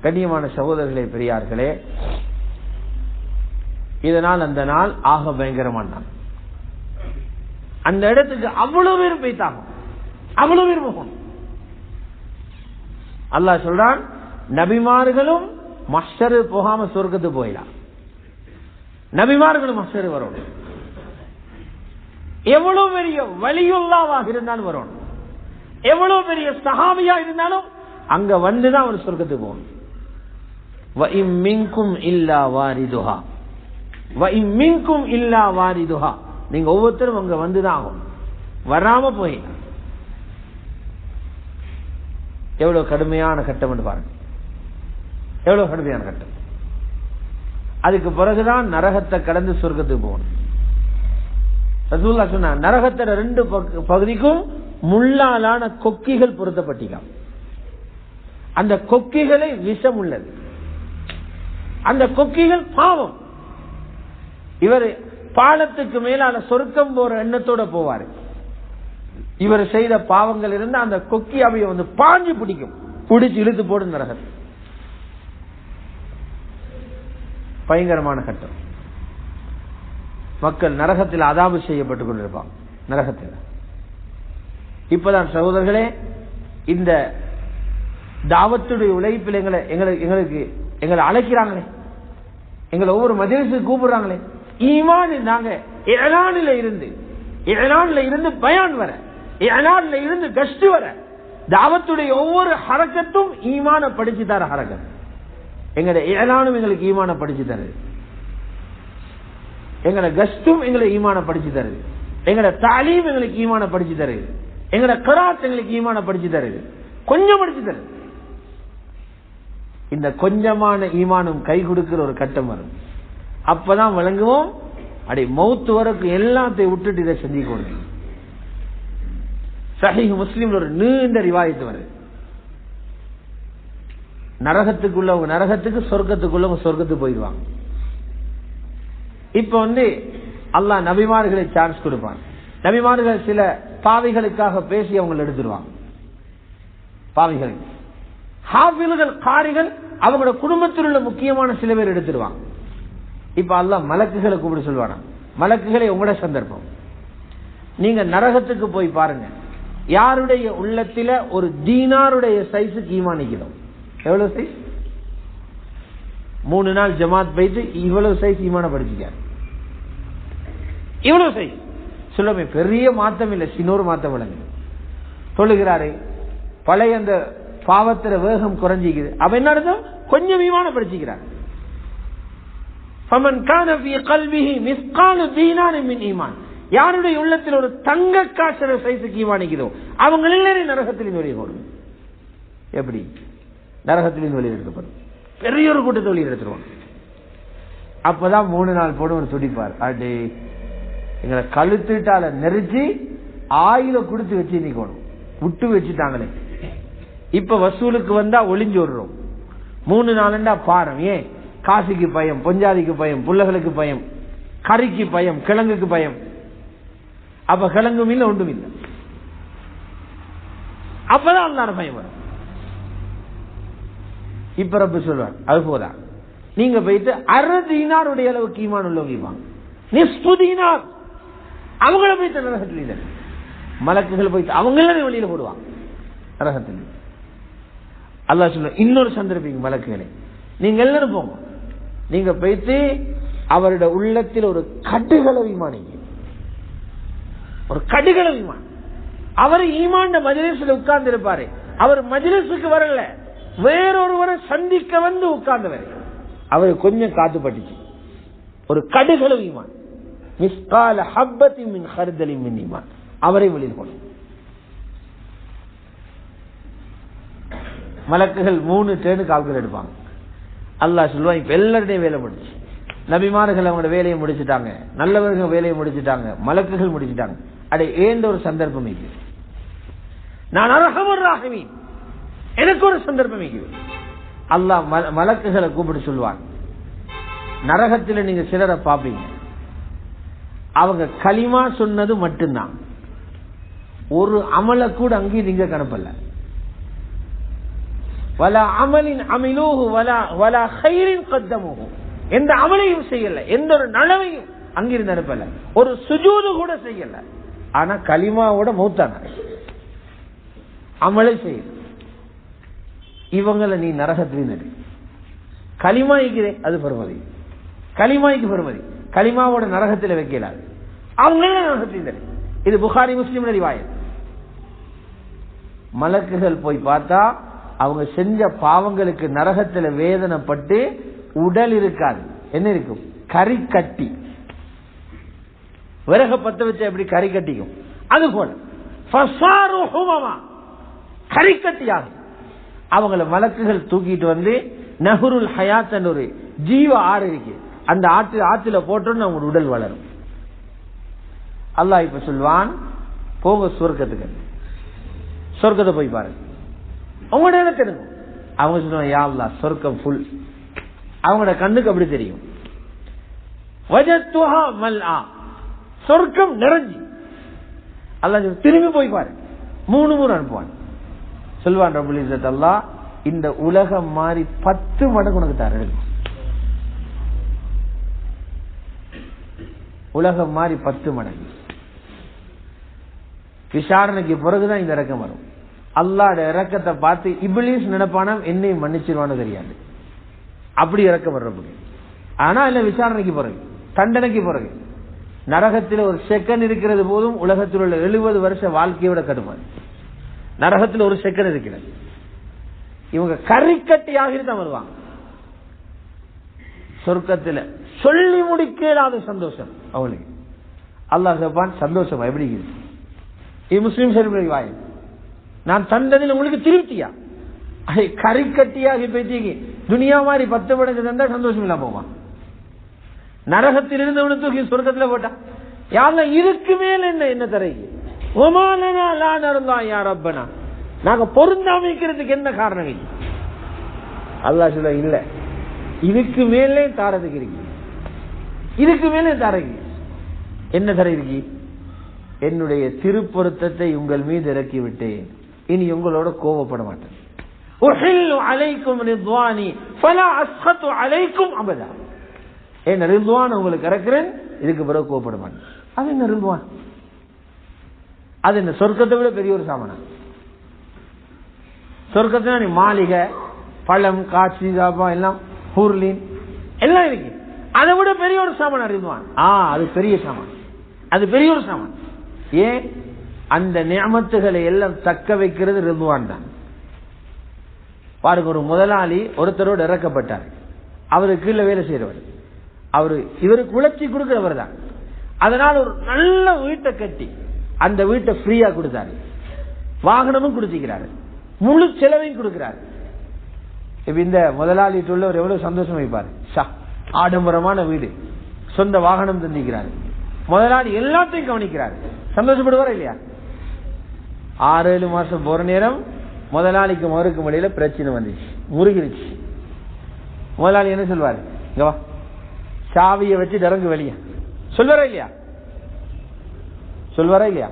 கண்ணியமான சகோதரர்களே, பெரியார்களே, இதனால் அந்த நாள் ஆக பயங்கரமான நாள். அந்த இடத்துக்கு அவ்வளவு பேர் போய்த்தாங்க, அவ்வளவு பேர் போகணும். அல்லாஹ் சொல்றான், நபிமார்களும் மஹ்ஷர் போகாம சொர்க்கத்துக்கு போயிடலாம். நபிமார்களும் மஹ்ஷர் வரணும். எவ்வளவு பெரிய வலியுல்லாவாக இருந்தாலும் வரணும், எவ்வளவு பெரிய சஹாபியா இருந்தாலும் அங்க வந்துதான் ஒரு சொர்க்கத்துக்கு போகணும். நீங்க ஒவ்வொருத்தரும் அங்க வந்துதான் ஆகும், வராம போய் எவ்வளவு கடுமையான கட்டம் என்று பாருங்க, எவ்வளவு கடுமையான கட்டம். அதுக்கு பிறகுதான் நரகத்தை கடந்து சொர்க்கத்துக்கு போகணும். ரசூலுல்லாஹ் சொன்னா, நரகத்தோட 2 பகுதிக்கும் முள்ளாலான கொக்கிகள் பொருத்தப்பட்டிருக்காம். அந்த கொக்கிகளை விஷம் உள்ளது, அந்த கொக்கிகள் பாவம். இவர் பாலத்துக்கு மேலான சொர்க்கம் போற எண்ணத்தோட போவாரு. இவர் செய்த பாவங்கள் இருந்து அந்த கொக்கி அவைய வந்து பாஞ்சு பிடிக்கும், பிடிச்சு இழுத்து போடும் நரகத்தை. பயங்கரமான கட்டம். மக்கள் நரகத்தில் அதாபு செய்யப்பட்டுக் கொண்டிருப்பாங்க. நரகத்தில் இப்பதான் சகோதரர்களே, இந்த தாவத்துடைய உழைப்பில் எங்களை அழைக்கிறாங்களே, எங்களை ஒவ்வொரு மஜ்லிஸுக்கு கூப்பிடுறாங்களே, ஈமான் நாங்க இஹ்லானில இருந்து பயான் வர, இஹ்லானில இருந்து கஷ்டு வர, தாவத்துடைய ஒவ்வொரு ஹரக்கத்தும் ஈமான படிச்சு தர ஹரக்கத். எங்களுடைய இஹ்லானும் எங்களுக்கு ஈமான படிச்சு தருது, எங்களை கஷ்டும் எங்களை ஈமான படிச்சு தருது, எங்களோட தாலீம் எங்களுக்கு ஈமான படிச்சு தருது, எங்களோட கிராத் எங்களுக்கு ஈமான படிச்சு தருது, கொஞ்சம் படிச்சு தருது. இந்த கொஞ்சமான ஈமானும் கை கொடுக்கிற ஒரு கட்டம் வரும். அப்பதான் விளங்குவோம், அடி மௌத்து வரைக்கும் எல்லாத்தையும் விட்டுட்டு இதை செஞ்சு கொடுங்க. சஹீஹ் முஸ்லிம்ல ஒரு நீண்ட ரிவாயத்து வருது, நரகத்துக்குள்ளவங்க நரகத்துக்கு, சொர்க்கத்துக்குள்ளவங்க சொர்க்கத்துக்கு போயிடுவாங்க. இப்ப அல்லாஹ் நபிமார்களை சான்ஸ் கொடுப்பான். நபிமார்கள் சில பாவிகளுக்காக பேசி அவங்க எடுத்துருவாங்க. பாவிகள் ஹாஃபில்கள் காரிகள் அவங்களோட குடும்பத்தில் உள்ள முக்கியமான சில பேர் எடுத்துருவாங்க. இப்ப அல்லாஹ் மலக்குகளை கூப்பிட்டு சொல்வானா, மலக்குகளை உங்களோட சந்தர்ப்பம், நீங்க நரகத்துக்கு போய் பாருங்க, யாருடைய உள்ளத்தில ஒரு தீனாருடைய சைஸுக்கு ஈமானிக்கிறோம். எவ்வளவு சைஸ்? 3 நாள் ஜமாத் போயிட்டு இவ்வளவு சைஸ் ஈமான படிச்சுக்க, இவ்வளவு சைஸ் சொல்லுமே. பெரிய மாத்தம் இல்லை, சின்னொரு மாத்தம் விளங்கு. சொல்லுகிறாரு, பழைய அந்த பாவத்தில வேகம் குறைஞ்சிக்குது. அவ என்ன அர்த்தம்? கொஞ்சம் ஈமான படிச்சுக்கிறார். யாருடைய உள்ளத்தில் ஒரு தங்க காசர சைஸுக்கு ஈமானிக்குதோ அவங்க எல்லாரும் நரகத்திலிருந்து வெளியே போடும். எப்படி? நரகத்திலிருந்து வெளியே எடுக்கப்படும். பெரிய ஒரு கூட்டத்தை வெளியே எடுத்துருவாங்க. அப்பதான் 3 நாள் போடும் ஒரு துடிப்பார். அடே எங்களை கழுத்துட்டால நெரிச்சு ஆயில கொடுத்து வச்சிருக்கணும், விட்டு வச்சுட்டாங்களே. இப்ப வசூலுக்கு வந்தா ஒளிஞ்சு விடுறோம். 3 நாளண்டா பாரம். ஏன்? காசுக்கு பயம், பொஞ்சாதிக்கு பயம், புள்ளகளுக்கு பயம், கறிக்கு பயம், கிழங்குக்கு பயம். அப்ப கிழங்கும் இல்லை, ஒன்றும் இல்லை. அப்பதான் அல்லாஹ் பயம் வரும். இப்ப ரப்பு சொல்வார், அது போதா, நீங்க போயிட்டு 1/2 தீனாருடைய அளவுக்கு ஈமான் உள்ளவங்க நிஸ்பு தீனார் அவங்கள போயிட்டு நரகத்தில் மலக்குகள் போயிட்டு அவங்கள வெளியில போடுவாங்க நரகத்தில். அல்லாஹ் சொல்ல இன்னொரு சந்தர்ப்பம், மலக்குகளை நீங்க எல்லாரும் போங்க, நீங்க போயிட்டு அவருடைய உள்ளத்தில் ஒரு கடுகளவு ஈமானிங்க, ஒரு கடுகளவு ஈமான். அவர் ஈமான் மஜ்லிஸ்ல உட்கார்ந்து இருப்பாரு, அவர் மஜ்லிஸுக்கு வரல, வேறொருவரை சந்திக்க வந்து உட்கார்ந்தவர், அவரு கொஞ்சம் காத்துப்பட்டுச்சு, ஒரு கடுகளவு ஈமான், மிஸ்கால ஹப்பத்தி மின் ஹர்தலி மின் ஈமான், அவரை வெளியில் போடும். மலக்குகள் 3 டேர்னுக்கு ஆட்கள் எடுப்பாங்க. அல்லாஹ் சொல்லுவான், இப்ப எல்லாருடைய வேலை முடிச்சு, நபிமார்கள் அவங்களோட வேலையை முடிச்சுட்டாங்க, நல்லவர்கள் வேலையை முடிச்சுட்டாங்க, மலக்குகள் முடிச்சுட்டாங்க. அடே ஏண்ட ஒரு சந்தர்ப்பம் இருக்குது, நான் அர்ஹமர் ராஹிமீன், எனக்கு ஒரு சந்தர்ப்பம் இருக்குது. அல்லாஹ் மலக்குகளை கூப்பிட்டு சொல்லுவான், நரகத்தில் நீங்க சிலரை பாப்பீங்க, அவங்க கலிமா சொன்னது மட்டும்தான், ஒரு அமல கூட அங்கேயும் நீங்க கணப்பல்ல, வலா அமலின் அமிலூஹு வலா கைரின் கத்தமுஹு, எந்த அமலையும் செய்யல, எந்த ஒரு நலவையும் அங்கிருந்து அனுப்பல, ஒரு சுஜூது கூட செய்யல, ஆனா கலிமாவோட மௌத்தான அமலை செய்ய. இவங்களை நீ நரகத்திலிருந்து எடு. கலிமாய்க்கிறே அது பெருமதி, கலிமாய்க்கு பெருமதி, கலிமாவோட நரகத்தில் வைக்கலாது, அவங்க நரகத்திலிருந்து எடு. இது புகாரி முஸ்லிம் ரிவாயத். மலக்குகள் போய் பார்த்தா அவங்க செஞ்ச பாவங்களுக்கு நரகத்தில் வேதனைப்பட்டு உடல் இருக்காது, என்ன இருக்கும்? கறி கட்டி. விறக பத்த வச்ச எப்படி கறி கட்டிக்கும், அது போல கறி கட்டியாக அவங்கள மலக்குகள் தூக்கிட்டு வந்து நஹருல் ஹயாத் என்ற ஒரு ஜீவ ஆறு இருக்கு, அந்த ஆற்றுல போட்டோன்னு அவங்க உடல் வளரும். அல்லாஹ் இப்ப சொல்வான், போங்க சொர்க்கத்துக்கு, சொர்க்கத்தை போய் பாருங்க, அவங்களோட எனக்கு தெரியும். அவங்க சொல்லுவாங்க, யா அல்லாஹ் சொர்க்கம் ஃபுல். அவங்களோட கண்ணுக்கு அப்படி தெரியும், வஜத்துஹா மல்ஆ, சொர்க்கம் நிறைஞ்சி. அல்லாஹ் திரும்பி போய் பாரு, 3 முறை அனுப்புவான். சொல்வான் ரப்புல் இஸ்ஸத் அல்லாஹ், இந்த உலகம் மாறி 10 மடங்கு உனக்கு தரேன். உலகம் மாறி 10 மடங்கு. விசாரணைக்கு பிறகுதான் இந்த இறக்கம் வரும். அல்லாஹ்வுடைய இறக்கத்தை பார்த்து இப்லீஸ் நினைப்பானா என்னை மன்னிச்சிருவான்னு தெரியாது, அப்படி இறக்கம் வர்றப்படி. ஆனா இல்ல விசாரணைக்கு பிறகு, தண்டனைக்கு பிறகு, நரகத்தில் ஒரு செகண்ட் இருக்கிறது போதும் உலகத்தில் உள்ள 70 வருஷ வாழ்க்கையோட கடுமை. நரகத்தில் ஒரு செகண்ட் இருக்கிறது. இவங்க கறிக்கட்டியாக தான் வருவாங்க சொர்க்கத்தில், சொல்லி முடிக்காத சந்தோஷம் அவளுக்கு. அல்லாஹ் சொல்வான், சந்தோஷமா எப்படி இருக்கு? இது முஸ்லிம் ஷரீஃபில் வாய், நான் தந்ததில் உங்களுக்கு திருப்தியா? கறிக்கட்டியாக போயிட்டீங்க, துனியா மாதிரி 10 மடங்கு தந்தா சந்தோஷம் இல்லாம போவான். நரகத்தில் இருந்தவனு தூக்கி சொர்க்கத்தில் போட்டா, யாரும் இதுக்கு மேல என்ன தரைக்கு நாங்க பொருந்தாமைக்கிறதுக்கு என்ன காரணம்? அல்லாஹ் சொல்ல, இல்ல இதுக்கு மேலே தாரதுக்கு இருக்கு, இதுக்கு மேலே தாரக்கு. என்ன தர இருக்கு? என்னுடைய திருப்பொருத்தத்தை உங்கள் மீது இறக்கி விட்டேன், இனி உங்களோட கோபப்பட மாட்டேன். என் ரிதுவான் உங்களுக்கு இறக்குறேன், இதுக்கு பிறகு கோபப்பட மாட்டேன். அது என்ன ரிதுவான்? அது என்ன சொர்க்கத்தை விட பெரிய ஒரு சாமானா? சொர்க்கத்துல நீ மாளிகை, பழம், காட்சி, எல்லாம் ஹூர்லின் எல்லாம் இருக்கு, அதை விட பெரிய ஒரு சாமான் ரிதுவான். அது பெரிய சாமான், அது பெரிய ஒரு சாமான். ஏன்? அந்த நியமத்துகளை எல்லாம் தக்க வைக்கிறது ரிதுவான் தான். பாருங்க, ஒரு முதலாளி ஒருத்தரோடு இறக்கப்பட்டார், அவருக்கு கீழே வேலை செய்யறவர், இவருக்கு உழைச்சி கொடுக்கிறவர் தான். அதனால ஒரு நல்ல வீட்டை கட்டி அந்த வீட்டை ஃப்ரீயா கொடுத்தாரு, வாகனமும் கொடுத்திருக்கிறாரு, முழு செலவையும் கொடுக்கிறாரு. இந்த முதலாளிட்டு உள்ளவர் எவ்வளவு சந்தோஷம் வைப்பாரு, ஆடம்பரமான வீடு, சொந்த வாகனம் தந்திக்கிறாரு, முதலாளி எல்லாத்தையும் கவனிக்கிறார், சந்தோஷப்படுவாரா இல்லையா? 6-7 மாசம் போற நேரம் முதலாளிக்கும் அவருக்கும் இடையில பிரச்சனை வந்துச்சு, முருகிருச்சு. முதலாளி என்ன சொல்வாரு? இங்க வா, சாவியை வச்சு இறங்கு வெளியே சொல்வாரா இல்லையா? சொல்வாரா இல்லையா?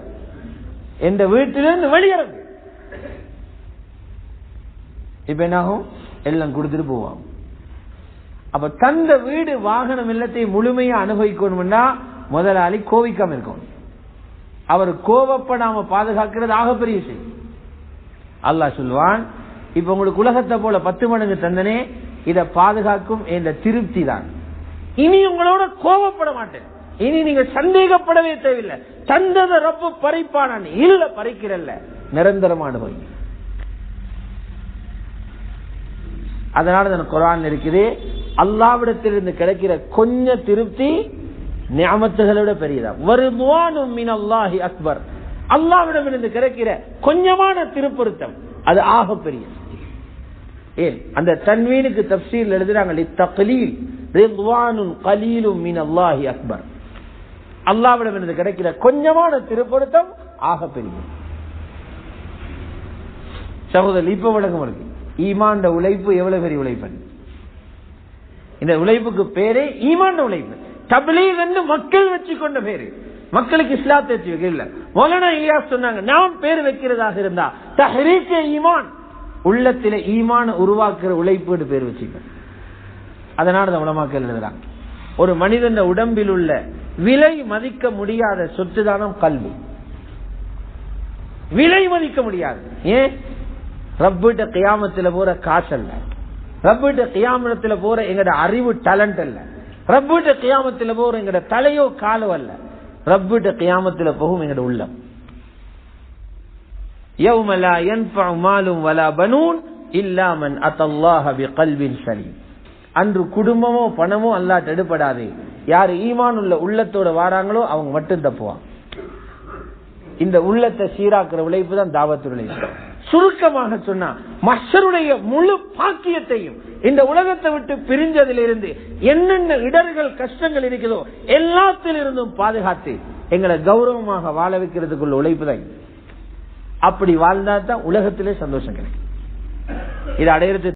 எந்த வீட்டிலிருந்து வெளியிறங்கு. இப்ப என்ன ஆகும்? எல்லாம் கொடுத்துட்டு போவாங்க. அப்ப தந்த வீடு வாகனம் எல்லாத்தையும் முழுமையா அனுபவிக்கணும்னா முதலாளி கோவிக்காம இருக்கணும். அவர் கோவப்படாம பாதுகாக்கிறது ஆகப்பெரிய விஷயம். அல்லாஹ் சொல்வான், இப்ப உங்களுக்கு உலகத்தை போல 10 மடங்கு தந்தனே, இதை பாதுகாக்கும் என்ற திருப்தி தான். இனி உங்களோட கோவப்பட மாட்டேன், இனி நீங்க சந்தேகப்படவே தேவையில்லை. தந்தத ரப்பு பறிப்பான இல்ல, பறிக்கிறல்ல, நிரந்தரமான போய். அதனால தான் குர்ஆன் இருக்குது, அல்லாஹ்விடத்திலிருந்து கிடைக்கிற கொஞ்ச திருப்தி நிஅமத்துகளை விட பெரியதா. வர்துவானும் மினல்லாஹி அக்பர். அல்லாஹ்விடமிருந்து கிடைக்கிற கொஞ்சமான திருப்பொருத்தம் அது ஆக பெரியது. ஏன் அந்த தன்வீனுக்கு தஃப்சீர் எழுதுறாங்க, லித்தக்லீல் ரித்வானுன் கலீலும் மினல்லாஹி அக்பர். அல்லாஹ்விடமிருந்து கிடைக்கிற கொஞ்சமான திருப்பொருத்தம் ஆக பெரியது. சகோதரர், இப்ப விளக்கம் இருக்கு. ஈமான் உழைப்பு எவ்வளவு பெரிய உழைப்பு. இந்த உழைப்புக்கு பேரே ஈமான் உழைப்பு. தப்லீக் என்று மக்கள் வச்சு கொண்ட பேரு, மக்களுக்கு இஸ்லாத்தை வச்சு வைக்க இல்ல. மௌலானா இலியாஸ் சொன்னாங்க, நாம் பேர் வைக்கிறதாக இருந்தா தஹ்ரீக் ஈமான், உள்ளத்தில ஈமான் உருவாக்குற உழைப்பு பேர் வச்சுக்க. அதனால உலமாக்கள் எழுதுறாங்க, ஒரு மனிதன் உடம்பில் உள்ள விலை மதிக்க முடியாத சொத்துதானம் கல்வி. விலை மதிக்க முடியாது. ஏன்? ரப்பிட்ட கியாமத்துல போற காசு அல்ல, ரப்பிட்ட கியாமத்துல போற எங்கட அறிவு டேலண்ட் அல்ல, ரப்பிட்ட கியாமத்துல போற எங்கட தலையோ காலோ அல்ல, ரப்பிட்ட கியாமத்துல போகும் எங்கட உள்ளம். யௌம லா யன்ஃபஉ மாலும் வலா பனூன் இல்லா மன் அத்தல்லாஹ பிகல்பின் சலீம். அன்று குடும்பமோ பணமோ அல்லாஹ் எடுபடாது, யார் ஈமான் உள்ள உள்ளத்தோட வாராங்களோ அவங்க மட்டும் தப்புவாங்க. இந்த உள்ளத்தை சீராக்குற உழைப்பு தான் தாவத்துல் உழைப்பு. சுருக்கமாக சொன்னா, மஹ்ஷருடைய முழு பாக்கியத்தையும் இந்த உலகத்தை விட்டு பிரிஞ்சதிலிருந்து என்னென்ன இடர்கள் கஷ்டங்கள் இருக்குதோ எல்லாத்திலிருந்தும் பாதுகாத்து எங்களை கௌரவமாக வாழ வைக்கிறதுக்குள்ள உழைப்பு தான். அப்படி வாழ்ந்தா தான் உலகத்திலே சந்தோஷம் கிடைக்கும். இதை அடையிறது